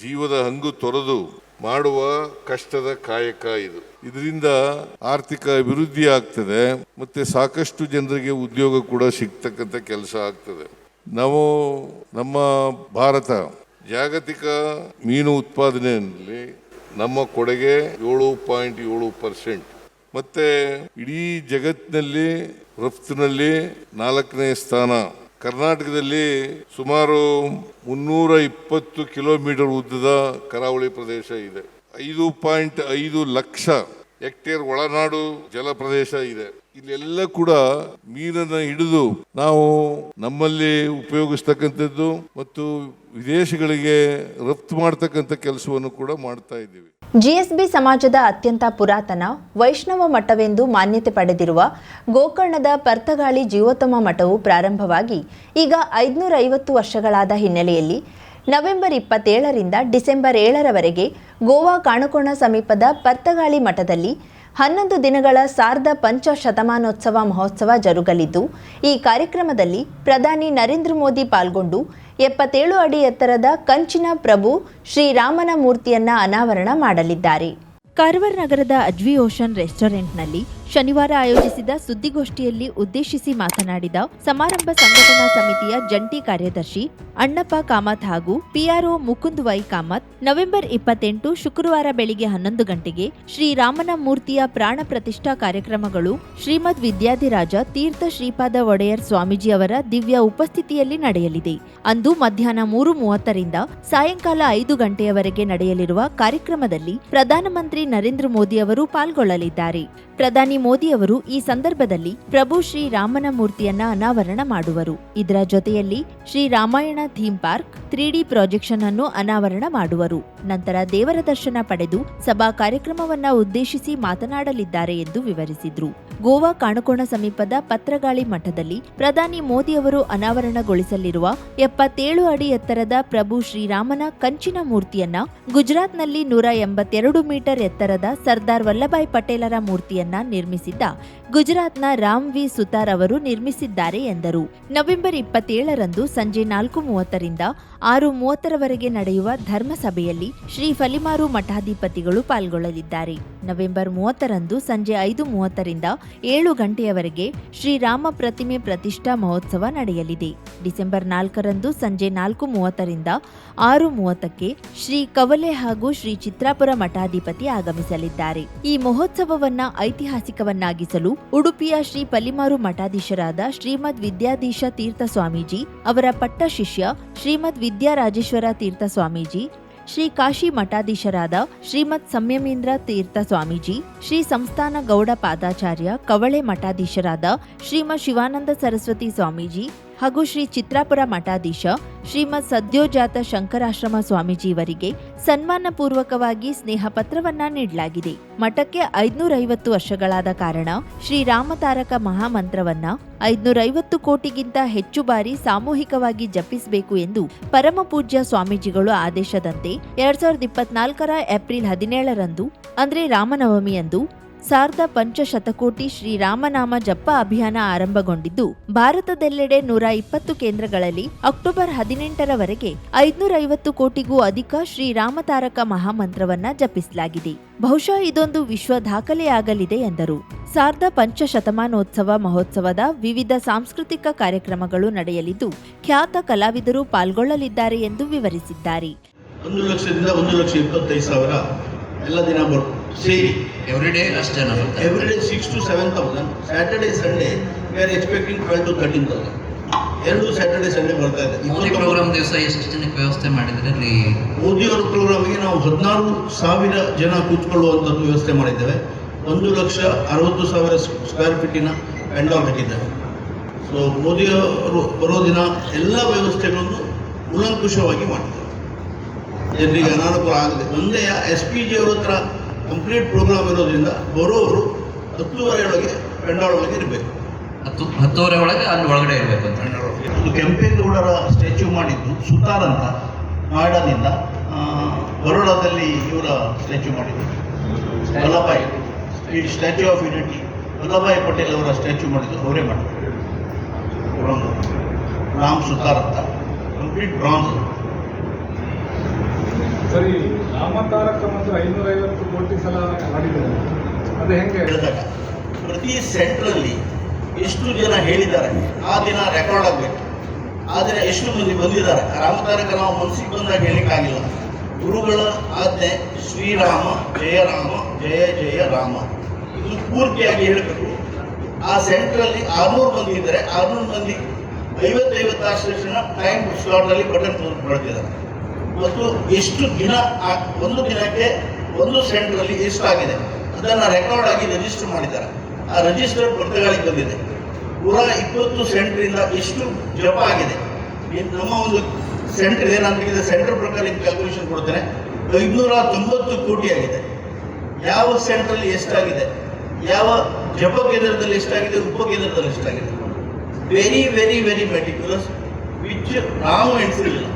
ಜೀವದ ಹಂಗು ತೊರೆದು ಮಾಡುವ ಕಷ್ಟದ ಕಾಯಕ ಇದು. ಇದರಿಂದ ಆರ್ಥಿಕ ಅಭಿವೃದ್ಧಿ ಆಗ್ತದೆ, ಮತ್ತೆ ಸಾಕಷ್ಟು ಜನರಿಗೆ ಉದ್ಯೋಗ ಕೂಡ ಸಿಗ್ತಕ್ಕಂಥ ಕೆಲಸ ಆಗ್ತದೆ. ನಮ್ಮ ಭಾರತ ಜಾಗತಿಕ ಮೀನು ಉತ್ಪಾದನೆಯಲ್ಲಿ ನಮ್ಮ ಕೊಡುಗೆ 7.7%, ಮತ್ತೆ ಇಡೀ ಜಗತ್ತಿನಲ್ಲಿ ರಫ್ತಿನಲ್ಲಿ 4ನೇ ಸ್ಥಾನ. ಕರ್ನಾಟಕದಲ್ಲಿ ಸುಮಾರು 320 ಕಿಲೋಮೀಟರ್ ಉದ್ದದ ಕರಾವಳಿ ಪ್ರದೇಶ ಇದೆ. 5.5 ಲಕ್ಷ ಹೆಕ್ಟೇರ್ ಒಳನಾಡು ಜಲಪ್ರದೇಶ ಇದೆ. ಇಲ್ಲೆಲ್ಲ ಕೂಡ ಮೀನನ್ನ ಹಿಡಿದು ನಾವು ನಮ್ಮಲ್ಲಿ ಉಪಯೋಗಿಸ್ತಕ್ಕಂಥದ್ದು ಮತ್ತು ವಿದೇಶಗಳಿಗೆ ರಫ್ತು ಮಾಡ್ತಕ್ಕಂಥ ಕೆಲಸವನ್ನು ಕೂಡ ಮಾಡ್ತಾ ಇದ್ದೀವಿ. ಜಿಎಸ್ಬಿ ಸಮಾಜದ ಅತ್ಯಂತ ಪುರಾತನ ವೈಷ್ಣವ ಮಠವೆಂದು ಮಾನ್ಯತೆ ಪಡೆದಿರುವ ಗೋಕರ್ಣದ ಪರ್ತಗಾಳಿ ಜೀವೋತ್ತಮ ಮಠವು ಪ್ರಾರಂಭವಾಗಿ ಈಗ 550 ವರ್ಷಗಳಾದ ಹಿನ್ನೆಲೆಯಲ್ಲಿ ನವೆಂಬರ್ 27ರಿಂದ ಡಿಸೆಂಬರ್ 7ರವರೆಗೆ ಗೋವಾ ಕಾಣಕೋಣ ಸಮೀಪದ ಪರ್ತಗಾಳಿ ಮಠದಲ್ಲಿ 11 ದಿನಗಳ ಸಾರ್ಧ ಪಂಚ ಶತಮಾನೋತ್ಸವ ಮಹೋತ್ಸವ ಜರುಗಲಿದ್ದು, ಈ ಕಾರ್ಯಕ್ರಮದಲ್ಲಿ ಪ್ರಧಾನಿ ನರೇಂದ್ರ ಮೋದಿ ಪಾಲ್ಗೊಂಡು 77 ಅಡಿ ಎತ್ತರದ ಕಂಚಿನ ಪ್ರಭು ಶ್ರೀರಾಮನ ಮೂರ್ತಿಯನ್ನ ಅನಾವರಣ ಮಾಡಲಿದ್ದಾರೆ. ಕಾರವಾರ ನಗರದ ಅಜ್ವಿ ಓಷನ್ ರೆಸ್ಟೋರೆಂಟ್ನಲ್ಲಿ ಶನಿವಾರ ಆಯೋಜಿಸಿದ ಸುದ್ದಿಗೋಷ್ಠಿಯಲ್ಲಿ ಉದ್ದೇಶಿಸಿ ಮಾತನಾಡಿದ ಸಮಾರಂಭ ಸಂಘಟನಾ ಸಮಿತಿಯ ಜಂಟಿ ಕಾರ್ಯದರ್ಶಿ ಅಣ್ಣಪ್ಪ ಕಾಮತ್ ಹಾಗೂ PRO Mukund Y Kamath, November 28 ಶುಕ್ರವಾರ ಬೆಳಿಗ್ಗೆ 11 ಗಂಟೆಗೆ ಶ್ರೀರಾಮನ ಮೂರ್ತಿಯ ಪ್ರಾಣ ಪ್ರತಿಷ್ಠಾ ಕಾರ್ಯಕ್ರಮಗಳು ಶ್ರೀಮದ್ ವಿದ್ಯಾಧಿರಾಜ ತೀರ್ಥ ಶ್ರೀಪಾದ ಒಡೆಯರ್ ಸ್ವಾಮೀಜಿ ಅವರ ದಿವ್ಯ ಉಪಸ್ಥಿತಿಯಲ್ಲಿ ನಡೆಯಲಿದೆ. ಅಂದು ಮಧ್ಯಾಹ್ನ 3:30ರಿಂದ ಸಾಯಂಕಾಲ 5 ಗಂಟೆಯವರೆಗೆ ನಡೆಯಲಿರುವ ಕಾರ್ಯಕ್ರಮದಲ್ಲಿ ಪ್ರಧಾನಮಂತ್ರಿ ನರೇಂದ್ರ ಮೋದಿ ಅವರು ಪಾಲ್ಗೊಳ್ಳಲಿದ್ದಾರೆ. ಪ್ರಧಾನಿ ಮೋದಿ ಅವರು ಈ ಸಂದರ್ಭದಲ್ಲಿ ಪ್ರಭು ಶ್ರೀರಾಮನ ಮೂರ್ತಿಯನ್ನ ಅನಾವರಣ ಮಾಡುವರು. ಇದರ ಜೊತೆಯಲ್ಲಿ Shri Ramayana theme park 3D projection ಅನ್ನು ಅನಾವರಣ ಮಾಡುವರು. ನಂತರ ದೇವರ ದರ್ಶನ ಪಡೆದು ಸಭಾ ಕಾರ್ಯಕ್ರಮವನ್ನ ಉದ್ದೇಶಿಸಿ ಮಾತನಾಡಲಿದ್ದಾರೆ ಎಂದು ವಿವರಿಸಿದ್ರು. ಗೋವಾ ಕಾಣಕೋಣ ಸಮೀಪದ ಪತ್ರಗಾಳಿ ಮಠದಲ್ಲಿ ಪ್ರಧಾನಿ ಮೋದಿ ಅವರು ಅನಾವರಣಗೊಳಿಸಲಿರುವ 77 ಅಡಿ ಎತ್ತರದ ಪ್ರಭು ಶ್ರೀರಾಮನ ಕಂಚಿನ ಮೂರ್ತಿಯನ್ನ ಗುಜರಾತ್ನಲ್ಲಿ 182 ಮೀಟರ್ ಎತ್ತರದ ಸರ್ದಾರ್ ವಲ್ಲಭಾಯ್ ಪಟೇಲರ ಮೂರ್ತಿಯನ್ನ ನಿರ್ಮಿಸಿದ್ದ ಗುಜರಾತ್ನ ರಾಮ್ ವಿ ಸುತಾರ್ ಅವರು ನಿರ್ಮಿಸಿದ್ದಾರೆ ಎಂದರು. ನವೆಂಬರ್ 27ರಂದು ಸಂಜೆ 4:30ರಿಂದ 6:30ರವರೆಗೆ ನಡೆಯುವ ಧರ್ಮಸಭೆಯಲ್ಲಿ ಶ್ರೀ ಫಲಿಮಾರು ಮಠಾಧಿಪತಿಗಳು ಪಾಲ್ಗೊಳ್ಳಲಿದ್ದಾರೆ. ನವೆಂಬರ್ 30ರಂದು ಸಂಜೆ 5:30ರಿಂದ 7 ಗಂಟೆಯವರೆಗೆ ಶ್ರೀರಾಮ ಪ್ರತಿಮೆ ಪ್ರತಿಷ್ಠಾ ಮಹೋತ್ಸವ ನಡೆಯಲಿದೆ. ಡಿಸೆಂಬರ್ 4ರಂದು ಸಂಜೆ 4:30ರಿಂದ 6:30ಕ್ಕೆ ಶ್ರೀ ಕವಲೆ ಹಾಗೂ ಶ್ರೀ ಚಿತ್ರಾಪುರ ಮಠಾಧಿಪತಿ ಆಗಮಿಸಲಿದ್ದಾರೆ. ಈ ಮಹೋತ್ಸವವನ್ನ ಐತಿಹಾಸಿಕವನ್ನಾಗಿಸಲು ಉಡುಪಿಯ ಶ್ರೀ ಪಲಿಮಾರು ಮಠಾಧೀಶರಾದ ಶ್ರೀಮದ್ ವಿದ್ಯಾಧೀಶ ತೀರ್ಥ ಸ್ವಾಮೀಜಿ, ಅವರ ಪಟ್ಟ ಶಿಷ್ಯ ಶ್ರೀಮದ್ ವಿದ್ಯಾರಾಜೇಶ್ವರ ತೀರ್ಥ ಸ್ವಾಮೀಜಿ, ಶ್ರೀ ಕಾಶಿ ಮಠಾಧೀಶರಾದ ಶ್ರೀಮದ್ ಸಂಯಮೇಂದ್ರ ತೀರ್ಥ ಸ್ವಾಮೀಜಿ, ಶ್ರೀ ಸಂಸ್ಥಾನ ಗೌಡ ಪಾದಾಚಾರ್ಯ ಕವಳೆ ಮಠಾಧೀಶರಾದ ಶ್ರೀಮದ್ ಶಿವಾನಂದ ಸರಸ್ವತಿ ಸ್ವಾಮೀಜಿ ಹಾಗೂ ಶ್ರೀ ಚಿತ್ರಾಪುರ ಮಠಾಧೀಶ ಶ್ರೀಮದ್ ಸದ್ಯೋಜಾತ ಶಂಕರಾಶ್ರಮ ಸ್ವಾಮೀಜಿ ಇವರಿಗೆ ಸನ್ಮಾನ ಪೂರ್ವಕವಾಗಿ ಸ್ನೇಹ ಪತ್ರವನ್ನ ನೀಡಲಾಗಿದೆ. ಮಠಕ್ಕೆ 550 ವರ್ಷಗಳಾದ ಕಾರಣ ಶ್ರೀರಾಮತಾರಕ ಮಹಾಮಂತ್ರವನ್ನ 550 ಕೋಟಿಗಿಂತ ಹೆಚ್ಚು ಬಾರಿ ಸಾಮೂಹಿಕವಾಗಿ ಜಪಿಸಬೇಕು ಎಂದು ಪರಮ ಪೂಜ್ಯ ಸ್ವಾಮೀಜಿಗಳು ಆದೇಶದಂತೆ 2024ರ ಏಪ್ರಿಲ್ 17ರಂದು ಅಂದ್ರೆ ರಾಮನವಮಿಯಂದು 1500 ಶ್ರೀರಾಮನಾಮ ಜಪ ಅಭಿಯಾನ ಆರಂಭಗೊಂಡಿದ್ದು, ಭಾರತದೆಲ್ಲೆಡೆ 120 ಕೇಂದ್ರಗಳಲ್ಲಿ ಅಕ್ಟೋಬರ್ 18ರವರೆಗೆ 550 ಕೋಟಿಗೂ ಅಧಿಕ ಶ್ರೀರಾಮತಾರಕ ಮಹಾಮಂತ್ರವನ್ನ ಜಪಿಸಲಾಗಿದೆ. ಬಹುಶಃ ಇದೊಂದು ವಿಶ್ವ ದಾಖಲೆಯಾಗಲಿದೆ ಎಂದರು. 1500 ಮಹೋತ್ಸವದ ವಿವಿಧ ಸಾಂಸ್ಕೃತಿಕ ಕಾರ್ಯಕ್ರಮಗಳು ನಡೆಯಲಿದ್ದು, ಖ್ಯಾತ ಕಲಾವಿದರು ಪಾಲ್ಗೊಳ್ಳಲಿದ್ದಾರೆ ಎಂದು ವಿವರಿಸಿದ್ದಾರೆ. 1 ಲಕ್ಷದಿಂದ 1,25,000 ಎಲ್ಲ ದಿನ ಸೇರಿ ಎವ್ರಿಡೇ ಅಷ್ಟೇ everyday 6,000 to 7,000. Saturday Sunday we are expecting 12,000 to 13,000. 2 Saturday Sunday ಬರ್ತಾ ಇದೆ. ಮೋದಿ ಪ್ರೋಗ್ರಾಮ್ ದಿವಸ ಎಷ್ಟು ಜನಕ್ಕೆ ವ್ಯವಸ್ಥೆ ಮಾಡಿದ್ರೆ ಅಲ್ಲಿ ಮೋದಿಯವರ ಪ್ರೋಗ್ರಾಮಿಗೆ ನಾವು 16,000 ಜನ ಕೂತ್ಕೊಳ್ಳುವಂಥದ್ದು ವ್ಯವಸ್ಥೆ ಮಾಡಿದ್ದೇವೆ. 1,60,000 ಸ್ಕ್ವೇರ್ ಫೀಟಿನ ಪೆಂಡಾಲ್ ಹಾಕಿದ್ದೇವೆ. ಸೊ ಮೋದಿಯವರು ಬರೋ ದಿನ ಎಲ್ಲ ವ್ಯವಸ್ಥೆಗಳನ್ನು ಕೂಲಂಕುಷವಾಗಿ ಮಾಡಿದ್ದೇವೆ. ಜನರಿಗೆ ಅನಾನುಕೂಲ ಆಗಿದೆ. ಒಂದೇ SPG ಅವರ ಹತ್ರ ಕಂಪ್ಲೀಟ್ ಪ್ರೋಗ್ರಾಮ್ ಇರೋದ್ರಿಂದ ಬರೋರು 10:30 ಒಳಗೆ ಪೆಂಡಾಲ್ ಒಳಗೆ ಇರಬೇಕು. 10:30 ಒಳಗೆ ಅಲ್ಲಿ ಒಳಗಡೆ ಇರಬೇಕು ಅಂತ. ಅದು ಕೆಂಪೇಗೌಡರ ಸ್ಟ್ಯಾಚ್ಯೂ ಮಾಡಿದ್ದು ಸುತಾರ್ ಅಂತ ನಾಡನಿಂದ, ಬರೋಡಾದಲ್ಲಿ ಇವರ ಸ್ಟ್ಯಾಚ್ಯೂ ಮಾಡಿದ್ದು ವಲ್ಲಭಾಯ್, ಈ statue of unity Vallabhbhai Patel ಅವರ ಸ್ಟ್ಯಾಚ್ಯೂ ಮಾಡಿದ್ದು ಅವರೇ ಮಾಡಿದ್ರು. ರಾಮ್ ಸುತಾರ್ ಅಂತ ಕಂಪ್ಲೀಟ್ ಬ್ರಾಂಜ್. ಸರಿ, ರಾಮತಾರಕ ಮಂತ್ರ 550 ಕೋಟಿ ಸಲ ಮಾಡಿದ್ದಾರೆ, ಅದು ಹೆಂಗೆ ಹೇಳಿದಾಗ ಪ್ರತಿ ಸೆಂಟ್ರಲ್ಲಿ ಎಷ್ಟು ಜನ ಹೇಳಿದ್ದಾರೆ ಆ ದಿನ ರೆಕಾರ್ಡ್ ಆಗಬೇಕು. ಆ ದಿನ ಎಷ್ಟು ಮಂದಿ ಬಂದಿದ್ದಾರೆ ರಾಮತಾರಕ ನಾವು ಮನಸ್ಸಿಗೆ ಬಂದಾಗ ಹೇಳಲಿಕ್ಕಾಗಿಲ್ಲ. ಗುರುಗಳ ಆಜ್ಞೆ ಶ್ರೀರಾಮ ಜಯ ರಾಮ ಜಯ ಜಯ ರಾಮ, ಇದು ಪೂರ್ತಿಯಾಗಿ ಹೇಳಬೇಕು. ಆ ಸೆಂಟ್ರಲ್ಲಿ 600 ಮಂದಿ ಇದ್ದಾರೆ. 600 ಮಂದಿ 50-50 ಜನ ಟೈಮ್ ಸ್ಲಾಟ್ನಲ್ಲಿ ಬಟನ್ ಬಳತಿದ್ದಾರೆ. ಮತ್ತು ಎಷ್ಟು ದಿನ ಒಂದು ದಿನಕ್ಕೆ ಒಂದು ಸೆಂಟ್ರಲ್ಲಿ ಎಷ್ಟಾಗಿದೆ ಅದನ್ನು ರೆಕಾರ್ಡ್ ಆಗಿ ರಿಜಿಸ್ಟರ್ ಮಾಡಿದ್ದಾರೆ. ಆ ರಿಜಿಸ್ಟರ್ ಪತ್ರಗಳಿಗೆ ಬಂದಿದೆ. 120 ಸೆಂಟ್ರಿಂದ ಎಷ್ಟು ಜಪ ಆಗಿದೆ. ನಮ್ಮ ಒಂದು ಸೆಂಟರ್ ಏನಾಗಿದೆ, ಸೆಂಟರ್ ಪ್ರಕಾರ ಕ್ಯಾಲ್ಕುಲೇಷನ್ ಕೊಡ್ತೇನೆ. 590 ಕೋಟಿ ಆಗಿದೆ. ಯಾವ ಸೆಂಟ್ರಲ್ಲಿ ಎಷ್ಟಾಗಿದೆ, ಯಾವ ಜಪ ಕೇಂದ್ರದಲ್ಲಿ ಎಷ್ಟಾಗಿದೆ, ಉಪಕೇಂದ್ರದಲ್ಲಿ ಎಷ್ಟಾಗಿದೆ. Very very very meticulous, which ನಾವು ಎಣಿಸಿರಲಿಲ್ಲ.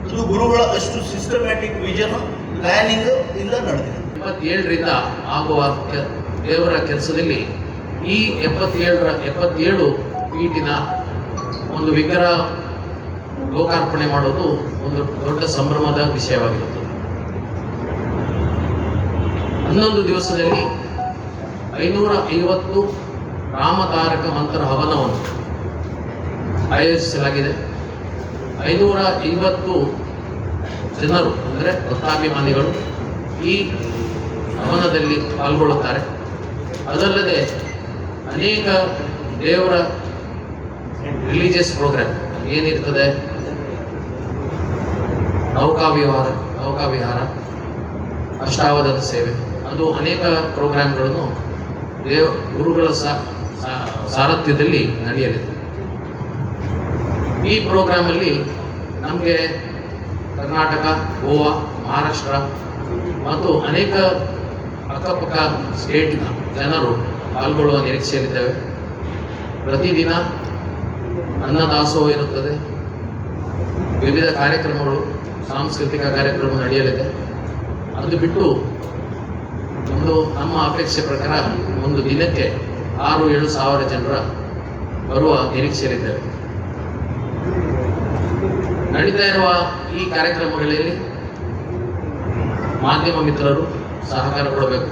ಇದು ಗುರುಗಳ ಅಷ್ಟು ಸಿಸ್ಟಮ್ಯಾಟಿಕ್ ವಿಷನ್ ಪ್ಲಾನಿಂಗ್ ಇಂದ ನಡೆದಿದೆ. 27ರಿಂದ ಆಗುವ ದೇವರ ಕೆಲಸದಲ್ಲಿ ಈ 77 ಫೀಟಿನ ಒಂದು ವಿಗ್ರಹ ಲೋಕಾರ್ಪಣೆ ಮಾಡೋದು ಒಂದು ದೊಡ್ಡ ಸಂಭ್ರಮದ ವಿಷಯವಾಗಿರುತ್ತದೆ. 11 ದಿವಸದಲ್ಲಿ 550 ರಾಮತಾರಕ ಮಂತ್ರ ಹವನವನ್ನು ಆಯೋಜಿಸಲಾಗಿದೆ. 550 ಜನರು ಅಂದರೆ ಭಕ್ತಾಭಿಮಾನಿಗಳು ಈ ಹವನದಲ್ಲಿ ಪಾಲ್ಗೊಳ್ಳುತ್ತಾರೆ. ಅದಲ್ಲದೆ ಅನೇಕ ದೇವರ ರಿಲಿಜಿಯಸ್ ಪ್ರೋಗ್ರಾಮ್ ಏನಿರ್ತದೆ, ನೌಕಾವಿಹಾರ, ಅಷ್ಟಾವಧಾನ ಸೇವೆ, ಅದು ಅನೇಕ ಪ್ರೋಗ್ರಾಮ್ಗಳನ್ನು ಗುರುಗಳ ಸಾರಥ್ಯದಲ್ಲಿ ನಡೆಯಲಿದೆ. ಈ ಪ್ರೋಗ್ರಾಮಲ್ಲಿ ನಮಗೆ ಕರ್ನಾಟಕ, ಗೋವಾ, ಮಹಾರಾಷ್ಟ್ರ ಮತ್ತು ಅನೇಕ ಅಕ್ಕಪಕ್ಕ ಸ್ಟೇಟ್ನ ಜನರು ಪಾಲ್ಗೊಳ್ಳುವ ನಿರೀಕ್ಷೆಯಲ್ಲಿದ್ದೇವೆ. ಪ್ರತಿದಿನ ಅನ್ನದಾಸೋಹ ಇರುತ್ತದೆ, ವಿವಿಧ ಕಾರ್ಯಕ್ರಮಗಳು, ಸಾಂಸ್ಕೃತಿಕ ಕಾರ್ಯಕ್ರಮ ನಡೆಯಲಿದೆ. ಅದು ಬಿಟ್ಟು ಒಂದು ನಮ್ಮ ಅಪೇಕ್ಷೆ ಪ್ರಕಾರ ಒಂದು ದಿನಕ್ಕೆ 6-7 ಸಾವಿರ ಜನರ ಬರುವ ನಿರೀಕ್ಷೆಯಲ್ಲಿದ್ದೇವೆ. ನಡೀತಾ ಇರುವ ಈ ಕಾರ್ಯಕ್ರಮಗಳಲ್ಲಿ ಮಾಧ್ಯಮ ಮಿತ್ರರು ಸಹಕಾರ ಕೊಡಬೇಕು.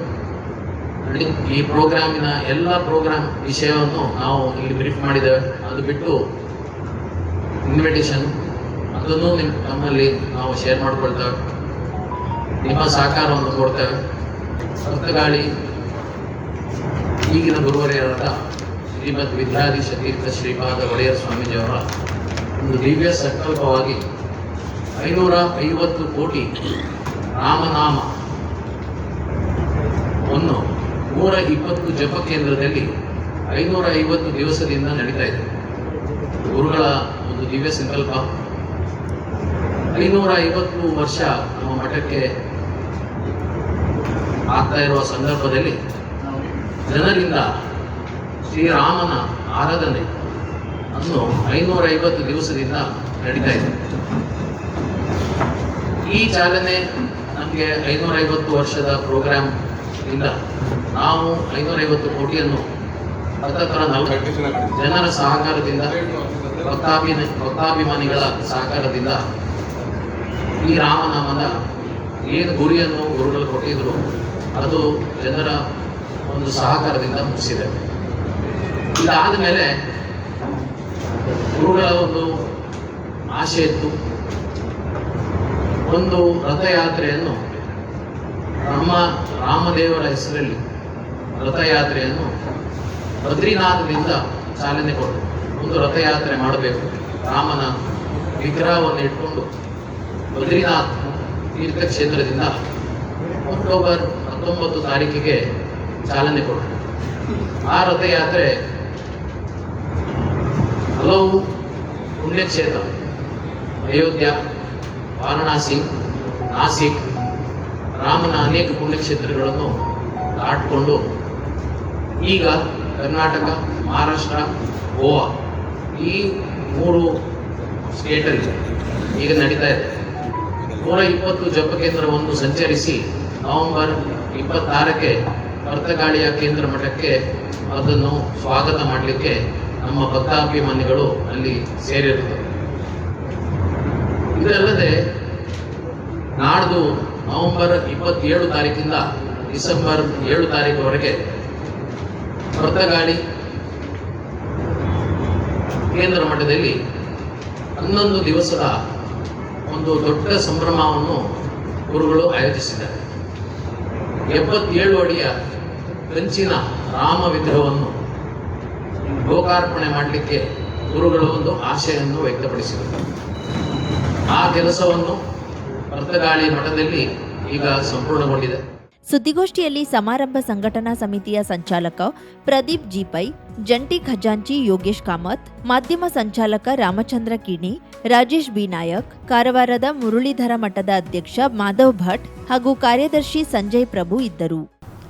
ಈ ಪ್ರೋಗ್ರಾಮಿನ ಎಲ್ಲ ಪ್ರೋಗ್ರಾಮ್ ವಿಷಯವನ್ನು ನಾವು ಇಲ್ಲಿ ಬ್ರೀಫ್ ಮಾಡಿದ್ದೇವೆ. ಅದು ಬಿಟ್ಟು ಇನ್ವಿಟೇಷನ್ ಅದನ್ನು ನಮ್ಮಲ್ಲಿ ನಾವು ಶೇರ್ ಮಾಡಿಕೊಳ್ತೇವೆ. ನಿಮ್ಮ ಸಹಕಾರವನ್ನು ಕೊಡ್ತೇವೆ. ಸಪ್ತಗಾಳಿ ಈಗಿನ ಗುರುವರಿಯರಾದ ಶ್ರೀಮದ್ ವಿದ್ಯಾಧೀಶ ತೀರ್ಥ ಶ್ರೀಪಾದ ಒಡೆಯರ್ ಸ್ವಾಮೀಜಿಯವರ ಒಂದು ದಿವ್ಯ ಸಂಕಲ್ಪವಾಗಿ 550 ಕೋಟಿ ರಾಮನಾಮವನ್ನು 120 ಜಪ ಕೇಂದ್ರದಲ್ಲಿ 550 ದಿವಸದಿಂದ ನಡೀತಾ ಇದೆ. ಗುರುಗಳ ಒಂದು ದಿವ್ಯ ಸಂಕಲ್ಪ. 550 ವರ್ಷ ನಮ್ಮ ಮಠಕ್ಕೆ ಆಗ್ತಾ ಇರುವ ಸಂದರ್ಭದಲ್ಲಿ ಜನರಿಂದ ಶ್ರೀರಾಮನ ಆರಾಧನೆ ಅನ್ನು 550 ದಿವಸದಿಂದ ನಡೀತಾ ಇದೆ. ಈ ಚಾಲನೆ ನಮಗೆ 550 ವರ್ಷದ ಪ್ರೋಗ್ರಾಮ್ ಇಂದ ನಾವು 550 ಕೋಟಿಯನ್ನು 40 ಜನರ ಸಹಕಾರದಿಂದ, ಭಕ್ತಾಭಿಮಾನಿಗಳ ಸಹಕಾರದಿಂದ ಈ ರಾಮನಾಮದ ಏನು ಗುರಿಯನ್ನು ಗುರುಗಳು ಕೊಟ್ಟಿದ್ರು ಅದು ಜನರ ಒಂದು ಸಹಕಾರದಿಂದ ಮುಗಿಸಿದೆ. ಇದಾದ ಮೇಲೆ ಗುರುಗಳ ಒಂದು ಆಶೆ ಇತ್ತು, ಒಂದು ರಥಯಾತ್ರೆಯನ್ನು ರಾಮದೇವರ ಹೆಸರಲ್ಲಿ ರಥಯಾತ್ರೆಯನ್ನು ಬದ್ರಿನಾಥದಿಂದ ಚಾಲನೆ ಕೊಟ್ಟು ಒಂದು ರಥಯಾತ್ರೆ ಮಾಡಬೇಕು. ರಾಮನ ವಿಗ್ರಹವನ್ನು ಇಟ್ಕೊಂಡು ಬದ್ರಿನಾಥ್ ತೀರ್ಥಕ್ಷೇತ್ರದಿಂದ ಅಕ್ಟೋಬರ್ 19 ತಾರೀಕಿಗೆ ಚಾಲನೆ ಕೊಟ್ಟರು. ಆ ರಥಯಾತ್ರೆ ಹಲವು ಪುಣ್ಯಕ್ಷೇತ್ರ, ಅಯೋಧ್ಯ, ವಾರಣಾಸಿ, ನಾಸಿಕ್, ರಾಮನ ಅನೇಕ ಪುಣ್ಯಕ್ಷೇತ್ರಗಳನ್ನು ದಾಟಿಕೊಂಡು ಈಗ ಕರ್ನಾಟಕ, ಮಹಾರಾಷ್ಟ್ರ, ಗೋವಾ ಈ 3 ಸ್ಟೇಟಲ್ಲಿ ಈಗ ನಡೀತಾ ಇದೆ. 120 ಜಪ ಕೇಂದ್ರವನ್ನು ಸಂಚರಿಸಿ ನವೆಂಬರ್ 26ಕ್ಕೆ ಕರ್ತಗಾಳಿಯ ಕೇಂದ್ರ ಮಠಕ್ಕೆ ಅದನ್ನು ಸ್ವಾಗತ ಮಾಡಲಿಕ್ಕೆ ನಮ್ಮ ಭಕ್ತಾಭಿಮಾನಿಗಳು ಅಲ್ಲಿ ಸೇರಿರುತ್ತಾರೆ. ಇದಲ್ಲದೆ ನಾಡ್ದು ನವೆಂಬರ್ 27 ತಾರೀಕಿಂದ ಡಿಸೆಂಬರ್ 7 ತಾರೀಕುವರೆಗೆ ಕರ್ತಗಾಳಿ ಕೇಂದ್ರ ಮಠದಲ್ಲಿ 11 ದಿವಸದ ಒಂದು ದೊಡ್ಡ ಸಂಭ್ರಮವನ್ನು ಗುರುಗಳು ಆಯೋಜಿಸಿದ್ದಾರೆ. 77 ಅಡಿಯ ಕಂಚಿನ ರಾಮ ವಿಗ್ರಹವನ್ನು ಲೋಕಾರ್ಪಣೆ ಮಾಡಲಿಕ್ಕೆ ಗುರುಗಳು ಒಂದು ಆಶೆಯನ್ನು ವ್ಯಕ್ತಪಡಿಸಿದರು. ಆ ಕೆಲಸವನ್ನು ಕರ್ತಗಾಳಿ ಮಠದಲ್ಲಿ ಈಗ ಸಂಪೂರ್ಣಗೊಂಡಿದೆ. ಸುದ್ದಿಗೋಷ್ಠಿಯಲ್ಲಿ ಸಮಾರಂಭ ಸಂಘಟನಾ ಸಮಿತಿಯ ಸಂಚಾಲಕ ಪ್ರದೀಪ್ ಜಿಪೈ, ಜಂಟಿ ಖಜಾಂಚಿ ಯೋಗೇಶ್ ಕಾಮತ್, ಮಾಧ್ಯಮ ಸಂಚಾಲಕ ರಾಮಚಂದ್ರ ಕಿಣಿ, ರಾಜೇಶ್ ಬಿ ನಾಯಕ್, ಕಾರವಾರದ ಮುರಳೀಧರ ಮಠದ ಅಧ್ಯಕ್ಷ ಮಾಧವ್ ಭಟ್ ಹಾಗೂ ಕಾರ್ಯದರ್ಶಿ ಸಂಜಯ್ ಪ್ರಭು ಇದ್ದರು.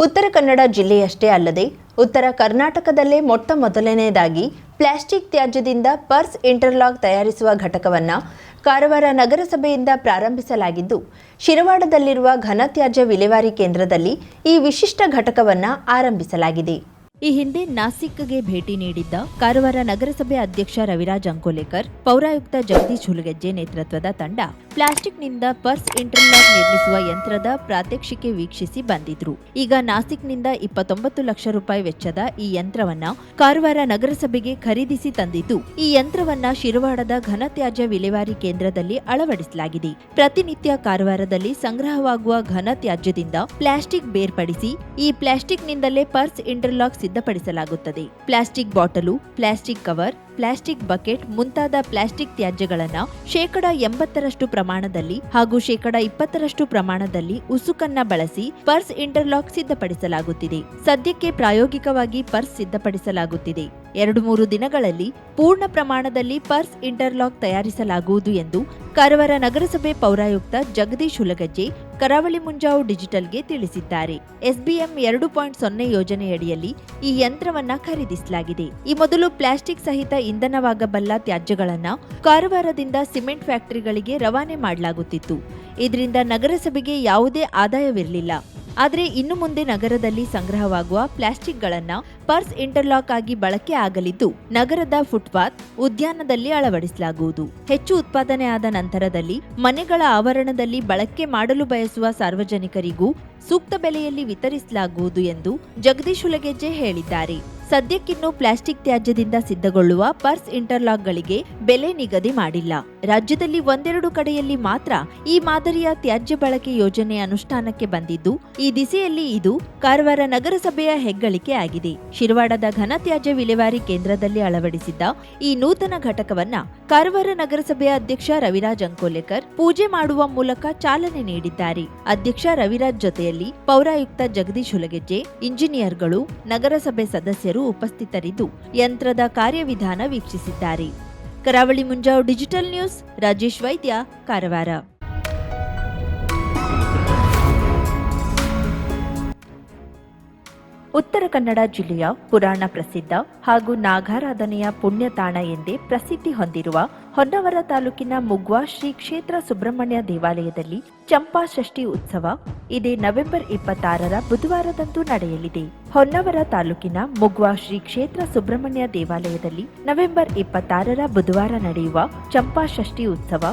ಉತ್ತರ ಕನ್ನಡ ಜಿಲ್ಲೆಯಷ್ಟೇ ಅಲ್ಲದೆ ಉತ್ತರ ಕರ್ನಾಟಕದಲ್ಲೇ ಮೊಟ್ಟ ಮೊದಲನೆಯದಾಗಿ ಪ್ಲಾಸ್ಟಿಕ್ ತ್ಯಾಜ್ಯದಿಂದ ಪರ್ಸ್ ಇಂಟರ್ಲಾಕ್ ತಯಾರಿಸುವ ಘಟಕವನ್ನು ಕಾರವಾರ ನಗರಸಭೆಯಿಂದ ಪ್ರಾರಂಭಿಸಲಾಗಿದ್ದು, ಶಿರವಾಡದಲ್ಲಿರುವ ಘನತ್ಯಾಜ್ಯ ವಿಲೇವಾರಿ ಕೇಂದ್ರದಲ್ಲಿ ಈ ವಿಶಿಷ್ಟ ಘಟಕವನ್ನು ಆರಂಭಿಸಲಾಗಿದೆ. ಈ ಹಿಂದೆ ನಾಸಿಕ್ಗೆ ಭೇಟಿ ನೀಡಿದ್ದ ಕಾರವಾರ ನಗರಸಭೆ ಅಧ್ಯಕ್ಷ ರವಿರಾಜ್ ಅಂಕೋಲೇಕರ್, ಪೌರಾಯುಕ್ತ ಜಗದೀಶ್ ಹುಲಗೆಜ್ಜೆ ನೇತೃತ್ವದ ತಂಡ ಪ್ಲಾಸ್ಟಿಕ್ನಿಂದ ಪರ್ಸ್ ಇಂಟರ್ಲಾಕ್ ನಿರ್ಮಿಸುವ ಯಂತ್ರದ ಪ್ರಾತ್ಯಕ್ಷಿಕೆ ವೀಕ್ಷಿಸಿ ಬಂದಿದ್ರು. ಈಗ ನಾಸಿಕ್ನಿಂದ 29 ಲಕ್ಷ ರೂಪಾಯಿ ವೆಚ್ಚದ ಈ ಯಂತ್ರವನ್ನ ಕಾರವಾರ ನಗರಸಭೆಗೆ ಖರೀದಿಸಿ ತಂದಿದ್ದು, ಈ ಯಂತ್ರವನ್ನ ಶಿರವಾಡದ ಘನತ್ಯಾಜ್ಯ ವಿಲೇವಾರಿ ಕೇಂದ್ರದಲ್ಲಿ ಅಳವಡಿಸಲಾಗಿದೆ. ಪ್ರತಿನಿತ್ಯ ಕಾರವಾರದಲ್ಲಿ ಸಂಗ್ರಹವಾಗುವ ಘನತ್ಯಾಜ್ಯದಿಂದ ಪ್ಲಾಸ್ಟಿಕ್ ಬೇರ್ಪಡಿಸಿ ಈ ಪ್ಲಾಸ್ಟಿಕ್ನಿಂದಲೇ ಪರ್ಸ್ ಇಂಟರ್ಲಾಕ್ ಸಿದ್ಧಪಡಿಸಲಾಗುತ್ತದೆ. Plastic bottle, plastic cover, plastic bucket ಮುಂತಾದ ಪ್ಲಾಸ್ಟಿಕ್ ತ್ಯಾಜ್ಯಗಳನ್ನು 80% ಪ್ರಮಾಣದಲ್ಲಿ ಹಾಗೂ 20% ಪ್ರಮಾಣದಲ್ಲಿ ಉಸುಕನ್ನ ಬಳಸಿ ಪರ್ಸ್ ಇಂಟರ್ಲಾಕ್ ಸಿದ್ಧಪಡಿಸಲಾಗುತ್ತಿದೆ. ಸದ್ಯಕ್ಕೆ ಪ್ರಾಯೋಗಿಕವಾಗಿ ಪರ್ಸ್ ಸಿದ್ಧಪಡಿಸಲಾಗುತ್ತಿದೆ. 2-3 ದಿನಗಳಲ್ಲಿ ಪೂರ್ಣ ಪ್ರಮಾಣದಲ್ಲಿ ಪರ್ಸ್ ಇಂಟರ್ಲಾಕ್ ತಯಾರಿಸಲಾಗುವುದು ಎಂದು ಕಾರವಾರ ನಗರಸಭೆ ಪೌರಾಯುಕ್ತ ಜಗದೀಶ್ ಹುಲಗಜ್ಜೆ ಕರಾವಳಿ ಮುಂಜಾವು ಡಿಜಿಟಲ್ಗೆ ತಿಳಿಸಿದ್ದಾರೆ. SBM 2.0 ಯೋಜನೆಯಡಿಯಲ್ಲಿ ಈ ಯಂತ್ರವನ್ನ ಖರೀದಿಸಲಾಗಿದೆ. ಈ ಮೊದಲು ಪ್ಲಾಸ್ಟಿಕ್ ಸಹಿತ ಇಂಧನವಾಗಬಲ್ಲ ತ್ಯಾಜ್ಯಗಳನ್ನು ಕಾರವಾರದಿಂದ ಸಿಮೆಂಟ್ ಫ್ಯಾಕ್ಟರಿಗಳಿಗೆ ರವಾನೆ ಮಾಡಲಾಗುತ್ತಿತ್ತು. ಇದರಿಂದ ನಗರಸಭೆಗೆ ಯಾವುದೇ ಆದಾಯವಿರಲಿಲ್ಲ. ಆದರೆ ಇನ್ನು ಮುಂದೆ ನಗರದಲ್ಲಿ ಸಂಗ್ರಹವಾಗುವ ಪ್ಲಾಸ್ಟಿಕ್ಗಳನ್ನು ಪರ್ಸ್ ಇಂಟರ್ಲಾಕ್ ಆಗಿ ಬಳಕೆ ಆಗಲಿದ್ದು ನಗರದ ಫುಟ್ಪಾತ್, ಉದ್ಯಾನದಲ್ಲಿ ಅಳವಡಿಸಲಾಗುವುದು. ಹೆಚ್ಚು ಉತ್ಪಾದನೆ ಆದ ನಂತರದಲ್ಲಿ ಮನೆಗಳ ಆವರಣದಲ್ಲಿ ಬಳಕೆ ಮಾಡಲು ಬಯಸುವ ಸಾರ್ವಜನಿಕರಿಗೂ ಸೂಕ್ತ ಬೆಲೆಯಲ್ಲಿ ವಿತರಿಸಲಾಗುವುದು ಎಂದು ಜಗದೀಶ್ ಹುಲಗೆಜ್ಜೆ ಹೇಳಿದ್ದಾರೆ. ಸದ್ಯಕ್ಕಿನ್ನು ಪ್ಲಾಸ್ಟಿಕ್ ತ್ಯಾಜ್ಯದಿಂದ ಸಿದ್ಧಗೊಳ್ಳುವ ಪರ್ಸ್ ಇಂಟರ್ಲಾಕ್ಗಳಿಗೆ ಬೆಲೆ ನಿಗದಿ ಮಾಡಿಲ್ಲ. ರಾಜ್ಯದಲ್ಲಿ 1-2 ಕಡೆಯಲ್ಲಿ ಮಾತ್ರ ಈ ಮಾದರಿಯ ತ್ಯಾಜ್ಯ ಬಳಕೆ ಯೋಜನೆ ಅನುಷ್ಠಾನಕ್ಕೆ ಬಂದಿದ್ದು, ಈ ದಿಸೆಯಲ್ಲಿ ಇದು ಕಾರವಾರ ನಗರಸಭೆಯ ಹೆಗ್ಗಳಿಕೆ ಆಗಿದೆ. ಶಿರವಾಡದ ಘನ ತ್ಯಾಜ್ಯ ವಿಲೇವಾರಿ ಕೇಂದ್ರದಲ್ಲಿ ಅಳವಡಿಸಿದ್ದ ಈ ನೂತನ ಘಟಕವನ್ನ ಕಾರವಾರ ನಗರಸಭೆಯ ಅಧ್ಯಕ್ಷ ರವಿರಾಜ್ ಅಂಕೋಲೆಕರ್ ಪೂಜೆ ಮಾಡುವ ಮೂಲಕ ಚಾಲನೆ ನೀಡಿದ್ದಾರೆ. ಅಧ್ಯಕ್ಷ ರವಿರಾಜ್ ಜೊತೆಯಲ್ಲಿ ಪೌರಾಯುಕ್ತ ಜಗದೀಶ್ ಹುಲಗೆಜ್ಜೆ, ಇಂಜಿನಿಯರ್ಗಳು, ನಗರಸಭೆ ಸದಸ್ಯರು ಉಪಸ್ಥಿತರಿದ್ದು ಯಂತ್ರದ ಕಾರ್ಯವಿಧಾನ ವೀಕ್ಷಿಸಿದ್ದಾರೆ. ಕರಾವಳಿ ಮುಂಜಾವು ಡಿಜಿಟಲ್ ನ್ಯೂಸ್, ರಾಜೇಶ್ ವೈದ್ಯ, ಕಾರವಾರ. ಉತ್ತರ ಕನ್ನಡ ಜಿಲ್ಲೆಯ ಪುರಾಣ ಪ್ರಸಿದ್ಧ ಹಾಗೂ ನಾಗಾರಾಧನೆಯ ಪುಣ್ಯತಾಣ ಎಂದೇ ಪ್ರಸಿದ್ಧಿ ಹೊಂದಿರುವ ಹೊನ್ನವರ ತಾಲೂಕಿನ ಮುಗ್ವಾ ಶ್ರೀ ಕ್ಷೇತ್ರ ಸುಬ್ರಹ್ಮಣ್ಯ ದೇವಾಲಯದಲ್ಲಿ ಚಂಪಾಷಷ್ಠಿ ಉತ್ಸವ ಇದೇ ನವೆಂಬರ್ 26ರ ಬುಧವಾರದಂದು ನಡೆಯಲಿದೆ. ಹೊನ್ನವರ ತಾಲೂಕಿನ ಮುಗ್ವಾ ಶ್ರೀ ಕ್ಷೇತ್ರ ಸುಬ್ರಹ್ಮಣ್ಯ ದೇವಾಲಯದಲ್ಲಿ ನವೆಂಬರ್ 26ರ ಬುಧವಾರ ನಡೆಯುವ ಚಂಪಾಷಷ್ಠಿ ಉತ್ಸವ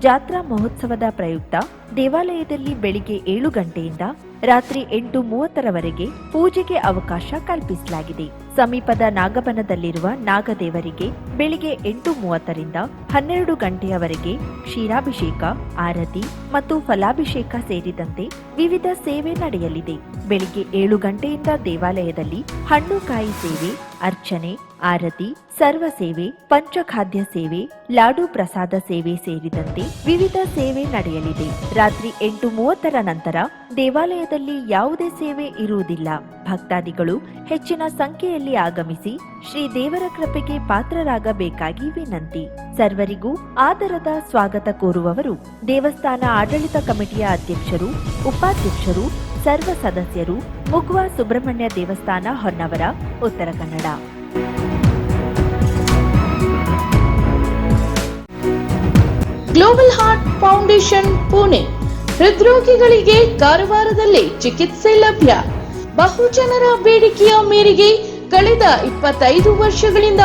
ಜಾತ್ರಾ ಮಹೋತ್ಸವದ ಪ್ರಯುಕ್ತ ದೇವಾಲಯದಲ್ಲಿ ಬೆಳಿಗ್ಗೆ 7 ಗಂಟೆಯಿಂದ ರಾತ್ರಿ 8:30ರವರೆಗೆ ಪೂಜೆಗೆ ಅವಕಾಶ ಕಲ್ಪಿಸಲಾಗಿದೆ. ಸಮೀಪದ ನಾಗಬನದಲ್ಲಿರುವ ನಾಗದೇವರಿಗೆ ಬೆಳಿಗ್ಗೆ 8:30ರಿಂದ 12 ಗಂಟೆಯವರೆಗೆ ಕ್ಷೀರಾಭಿಷೇಕ, ಆರತಿ ಮತ್ತು ಫಲಾಭಿಷೇಕ ಸೇರಿದಂತೆ ವಿವಿಧ ಸೇವೆ ನಡೆಯಲಿದೆ. ಬೆಳಿಗ್ಗೆ 7 ಗಂಟೆಯಿಂದ ದೇವಾಲಯದಲ್ಲಿ ಹಣ್ಣು ಕಾಯಿ ಸೇವೆ, ಅರ್ಚನೆ, ಆರತಿ, ಸರ್ವ ಸೇವೆ, ಪಂಚಖಾದ್ಯ ಸೇವೆ, ಲಾಡು ಪ್ರಸಾದ ಸೇವೆ ಸೇರಿದಂತೆ ವಿವಿಧ ಸೇವೆ ನಡೆಯಲಿದೆ. ರಾತ್ರಿ 8:30ರ ನಂತರ ದೇವಾಲಯದಲ್ಲಿ ಯಾವುದೇ ಸೇವೆ ಇರುವುದಿಲ್ಲ. ಭಕ್ತಾದಿಗಳು ಹೆಚ್ಚಿನ ಸಂಖ್ಯೆಯಲ್ಲಿ ಆಗಮಿಸಿ ಶ್ರೀ ದೇವರ ಕೃಪೆಗೆ ಪಾತ್ರರಾಗಬೇಕಾಗಿ ವಿನಂತಿ. ಸರ್ವರಿಗೂ ಆದರದ ಸ್ವಾಗತ ಕೋರುವವರು ದೇವಸ್ಥಾನ ಆಡಳಿತ ಕಮಿಟಿಯ ಅಧ್ಯಕ್ಷರು, ಉಪಾಧ್ಯಕ್ಷರು, ಸರ್ವ ಸದಸ್ಯರು, ಮುಗ್ವಾ ಸುಬ್ರಹ್ಮಣ್ಯ ದೇವಸ್ಥಾನ, Honnavar, Uttara Kannada. Global heart foundation Pune ಹೃದ್ರೋಗಿಗಳಿಗೆ ಕಾರವಾರದಲ್ಲಿ ಚಿಕಿತ್ಸೆ ಲಭ್ಯ. ಬಹುಜನರ ಬೇಡಿಕೆಯ ಮೇರೆಗೆ ಕಳೆದ 25 ವರ್ಷಗಳಿಂದ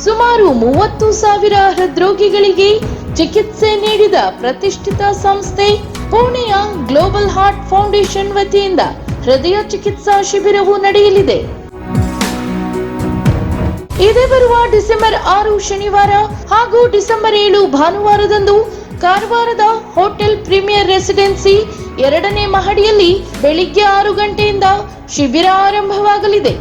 ಸುಮಾರು 30,000 ಹೃದ್ರೋಗಿಗಳಿಗೆ ಚಿಕಿತ್ಸೆ ನೀಡಿದ ಪ್ರತಿಷ್ಠಿತ ಸಂಸ್ಥೆ ಪುಣೆಯ ಗ್ಲೋಬಲ್ ಹಾರ್ಟ್ ಫೌಂಡೇಶನ್ ವತಿಯಿಂದ ಹೃದಯ ಚಿಕಿತ್ಸಾ ಶಿಬಿರವು ನಡೆಯಲಿದೆ. ಇದೇ ಬರುವ ಡಿಸೆಂಬರ್ 6 ಶನಿವಾರ ಹಾಗೂ ಡಿಸೆಂಬರ್ 7 ಭಾನುವಾರದಂದು ಕಾರವಾರದ ಹೋಟೆಲ್ ಪ್ರೀಮಿಯರ್ ರೆಸಿಡೆನ್ಸಿ 2ನೇ ಮಹಡಿಯಲ್ಲಿ ಬೆಳಿಗ್ಗೆ 6 ಗಂಟೆಯಿಂದ ಶಿಬಿರ ಆರಂಭವಾಗಲಿದೆ.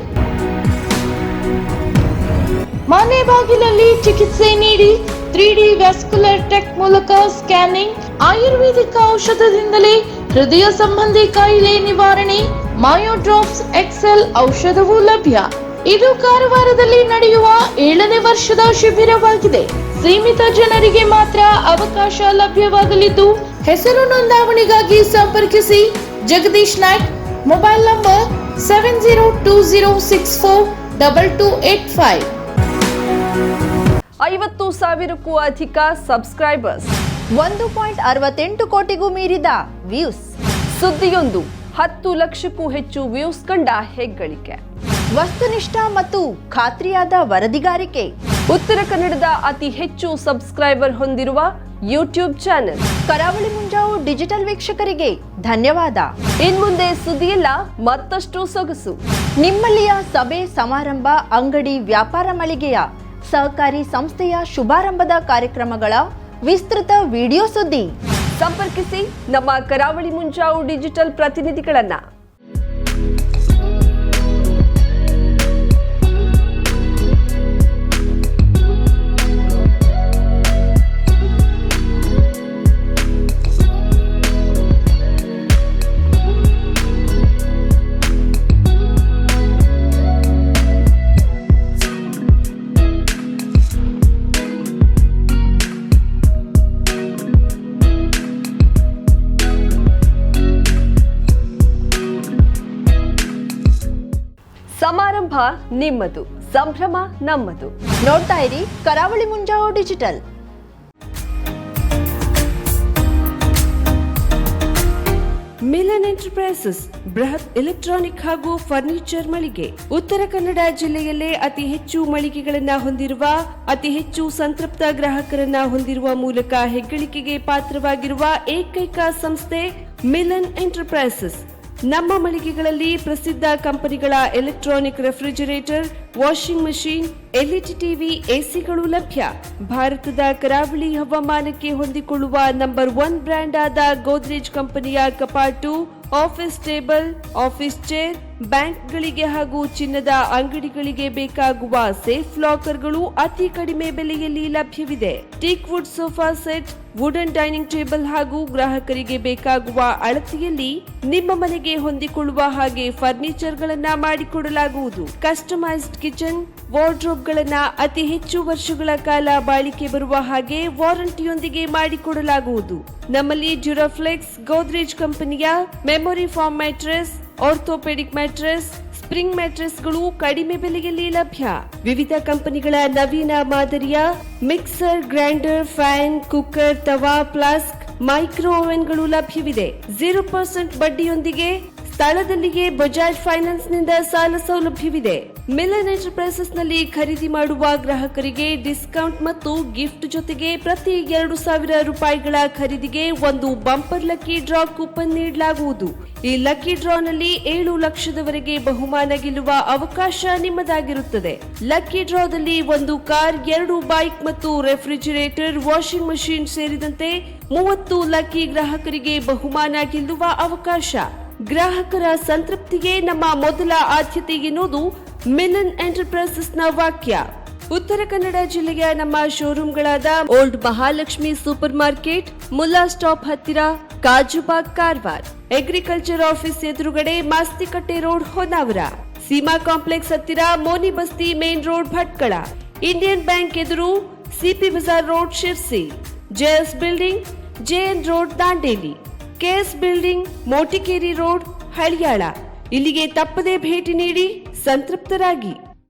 ಮನೆ ಬಾಗಿಲಲ್ಲಿ ಚಿಕಿತ್ಸೆ ನೀಡಿ 3D ವ್ಯಾಸ್ಕ್ಯುಲರ್ ಟೆಕ್ ಮೂಲಕ ಸ್ಕ್ಯಾನಿಂಗ್, ಆಯುರ್ವೇದಿಕ ಔಷಧದಿಂದಲೇ ಹೃದಯ ಸಂಬಂಧಿ ಕಾಯಿಲೆ ನಿವಾರಣೆ, ಮಯೋಡ್ರಾಪ್ಸ್ XL ಔಷಧವೂ ಲಭ್ಯ. ಇದು ಕಾರವಾರದಲ್ಲಿ ನಡೆಯುವ 7ನೇ ವರ್ಷದ ಶಿಬಿರವಾಗಿದೆ. ಸೀಮಿತ ಜನರಿಗೆ ಮಾತ್ರ ಅವಕಾಶ ಲಭ್ಯವಾಗಲಿದ್ದು, ಹೆಸರು ನೋಂದಾವಣೆಗಾಗಿ ಸಂಪರ್ಕಿಸಿ ಜಗದೀಶ್ ನಾಯ್ಕ್, ಮೊಬೈಲ್ ನಂಬರ್ 7020642285. 50,000ಕ್ಕೂ ಅಧಿಕ ಸಬ್ಸ್ಕ್ರೈಬರ್ಸ್, 1.68 ಕೋಟಿಗೂ ಮೀರಿದ ವ್ಯೂಸ್, ಸುದ್ದಿಯೊಂದು 10 ಲಕ್ಷಕ್ಕೂ ಹೆಚ್ಚು ವ್ಯೂಸ್ ಕಂಡ ಹೆಗ್ಗಳಿಕೆ, ವಸ್ತುನಿಷ್ಠ ಮತ್ತು ಖಾತ್ರಿಯಾದ ವರದಿಗಾರಿಕೆ, ಉತ್ತರ ಕನ್ನಡದ ಅತಿ ಹೆಚ್ಚು ಸಬ್ಸ್ಕ್ರೈಬರ್ ಹೊಂದಿರುವ ಯೂಟ್ಯೂಬ್ ಚಾನೆಲ್ ಕರಾವಳಿ ಮುಂಜಾವು ಡಿಜಿಟಲ್ ವೀಕ್ಷಕರಿಗೆ ಧನ್ಯವಾದ. ಇನ್ಮುಂದೆ ಸುದ್ದಿಯಲ್ಲ ಮತ್ತಷ್ಟು ಸೊಗಸು. ನಿಮ್ಮಲ್ಲಿಯ ಸಭೆ ಸಮಾರಂಭ, ಅಂಗಡಿ ವ್ಯಾಪಾರ ಮಳಿಗೆಯ ಸಹಕಾರಿ ಸಂಸ್ಥೆಯ ಶುಭಾರಂಭದ ಕಾರ್ಯಕ್ರಮಗಳ ವಿಸ್ತೃತ ವಿಡಿಯೋ ಸುದ್ದಿ ಸಂಪರ್ಕಿಸಿ ನಮ್ಮ ಕರಾವಳಿ ಮುಂಜಾವು ಡಿಜಿಟಲ್ ಪ್ರತಿನಿಧಿಗಳನ್ನ. ನಿಮ್ಮದು, ಸಂಭ್ರಮ ನಮ್ಮದು. ನೋಡ್ತಾ ಇರಿ ಕರಾವಳಿ ಮುಂಜಾವು ಡಿಜಿಟಲ್. ಮಿಲನ್ ಎಂಟರ್ಪ್ರೈಸಸ್ ಬೃಹತ್ ಎಲೆಕ್ಟ್ರಾನಿಕ್ ಹಾಗೂ ಫರ್ನಿಚರ್ ಮಳಿಗೆ. ಉತ್ತರ ಕನ್ನಡ ಜಿಲ್ಲೆಯಲ್ಲೇ ಅತಿ ಹೆಚ್ಚು ಮಳಿಗೆಗಳನ್ನ ಹೊಂದಿರುವ, ಅತಿ ಹೆಚ್ಚು ಸಂತೃಪ್ತ ಗ್ರಾಹಕರನ್ನ ಹೊಂದಿರುವ ಮೂಲಕ ಹೆಗ್ಗಳಿಕೆಗೆ ಪಾತ್ರವಾಗಿರುವ ಏಕೈಕ ಸಂಸ್ಥೆ ಮಿಲನ್ ಎಂಟರ್ಪ್ರೈಸಸ್. ನಮ್ಮ ಮಳಿಗೆಗಳಲ್ಲಿ ಪ್ರಸಿದ್ಧ ಕಂಪನಿಗಳ electronic refrigerator, washing machine, LED TV, ಎಸಿಗಳು ಲಭ್ಯ. ಭಾರತದ ಕರಾವಳಿ ಹವಾಮಾನಕ್ಕೆ ಹೊಂದಿಕೊಳ್ಳುವ ನಂಬರ್ 1 ಬ್ರ್ಯಾಂಡ್ ಆದ ಗೋದ್ರೇಜ್ ಕಂಪನಿಯ ಕಪಾಟು, ಆಫೀಸ್ ಟೇಬಲ್, ಆಫೀಸ್ ಚೇರ್, ಬ್ಯಾಂಕ್ಗಳಿಗೆ ಹಾಗೂ ಚಿನ್ನದ ಅಂಗಡಿಗಳಿಗೆ ಬೇಕಾಗುವ ಸೇಫ್ ಲಾಕರ್ಗಳು ಅತಿ ಕಡಿಮೆ ಬೆಲೆಯಲ್ಲಿ ಲಭ್ಯವಿದೆ. Teak wood sofa set, wooden dining table ಹಾಗೂ ಗ್ರಾಹಕರಿಗೆ ಬೇಕಾಗುವ ಅಳತೆಯಲ್ಲಿ ನಿಮ್ಮ ಮನೆಗೆ ಹೊಂದಿಕೊಳ್ಳುವ ಹಾಗೆ ಫರ್ನಿಚರ್ ಗಳನ್ನ ಮಾಡಿಕೊಡಲಾಗುವುದು. ಕಸ್ಟಮೈಸ್ಡ್ ಕಿಚನ್, ವಾರ್ಡ್ರೋಬ್ ಗಳನ್ನ ಅತಿ ಹೆಚ್ಚು ವರ್ಷಗಳ ಕಾಲ ಬಾಳಿಕೆ ಬರುವ ಹಾಗೆ ವಾರಂಟಿಯೊಂದಿಗೆ ಮಾಡಿಕೊಡಲಾಗುವುದು. ನಮ್ಮಲ್ಲಿ ಡ್ಯೂರಾಫ್ಲೆಕ್ಸ್, ಗೋದ್ರೇಜ್ ಕಂಪನಿಯ memory foam mattress, orthopedic mattress, spring ಮ್ಯಾಟ್ರೆಸ್ಗಳು ಕಡಿಮೆ ಬೆಲೆಯಲ್ಲಿ ಲಭ್ಯ. ವಿವಿಧ ಕಂಪನಿಗಳ ನವೀನ ಮಾದರಿಯ ಮಿಕ್ಸರ್, ಗ್ರೈಂಡರ್, ಫ್ಯಾನ್, ಕುಕ್ಕರ್, ತವಾ, ಫ್ಲಾಸ್ಕ್, ಮೈಕ್ರೋ ಓವೆನ್ಗಳು ಲಭ್ಯವಿದೆ. 0% ಬಡ್ಡಿಯೊಂದಿಗೆ ಸ್ಥಳದಲ್ಲಿಯೇ ಬಜಾಜ್ ಫೈನಾನ್ಸ್ ನಿಂದ ಸಾಲ ಸೌಲಭ್ಯವಿದೆ. ಮಿಲನ್ ಎಂಟರ್ಪ್ರೈಸಸ್ ನಲ್ಲಿ ಖರೀದಿ ಮಾಡುವ ಗ್ರಾಹಕರಿಗೆ ಡಿಸ್ಕೌಂಟ್ ಮತ್ತು ಗಿಫ್ಟ್ ಜೊತೆಗೆ ಪ್ರತಿ 2,000 ರೂಪಾಯಿಗಳ ಖರೀದಿಗೆ ಒಂದು ಬಂಪರ್ ಲಕ್ಕಿ ಡ್ರಾ ಕೂಪನ್ ನೀಡಲಾಗುವುದು. ಈ ಲಕ್ಕಿ ಡ್ರಾನಲ್ಲಿ 7 ಲಕ್ಷದವರೆಗೆ ಬಹುಮಾನ ಗೆಲ್ಲುವ ಅವಕಾಶ ನಿಮ್ಮದಾಗಿರುತ್ತದೆ. ಲಕ್ಕಿ ಡ್ರಾದಲ್ಲಿ 1 ಕಾರ್, 2 ಬೈಕ್ ಮತ್ತು ರೆಫ್ರಿಜರೇಟರ್, ವಾಷಿಂಗ್ ಮಷೀನ್ ಸೇರಿದಂತೆ 30 ಲಕ್ಕಿ ಗ್ರಾಹಕರಿಗೆ ಬಹುಮಾನ ಗೆಲ್ಲುವ ಅವಕಾಶ. ಗ್ರಾಹಕರ ಸಂತೃಪ್ತಿಗೆ ನಮ್ಮ ಮೊದಲ ಆದ್ಯತೆ ಎನ್ನುವುದು ಮಿಲನ್ ಎಂಟರ್ಪ್ರೈಸಸ್ನ ವಾಕ್ಯ. ಉತ್ತರ ಕನ್ನಡ ಜಿಲ್ಲೆಯ ನಮ್ಮ ಶೋರೂಮ್ಗಳಾದ old Mahalakshmi super market, Mulla stop ಹತ್ತಿರ, ಕಾಜುಬಾಗ್, ಕಾರವಾರ, ಅಗ್ರಿಕಲ್ಚರ್ ಆಫೀಸ್ ಎದುರುಗಡೆ, ಮಾಸ್ತಿಕಟ್ಟೆ ರೋಡ್, ಹೊನ್ನಾವರ, ಸೀಮಾ ಕಾಂಪ್ಲೆಕ್ಸ್ ಹತ್ತಿರ, Moni Basti main road, Bhatkal, Indian bank ಎದುರು, CP Bazar road, Sirsi, JS building, JN road, Dandeli, KS building, Motikeri road, Haliyal. ಇಲ್ಲಿಗೆ ತಪ್ಪದೇ ಭೇಟಿ ನೀಡಿ ಸಂತೃಪ್ತರಾಗಿ.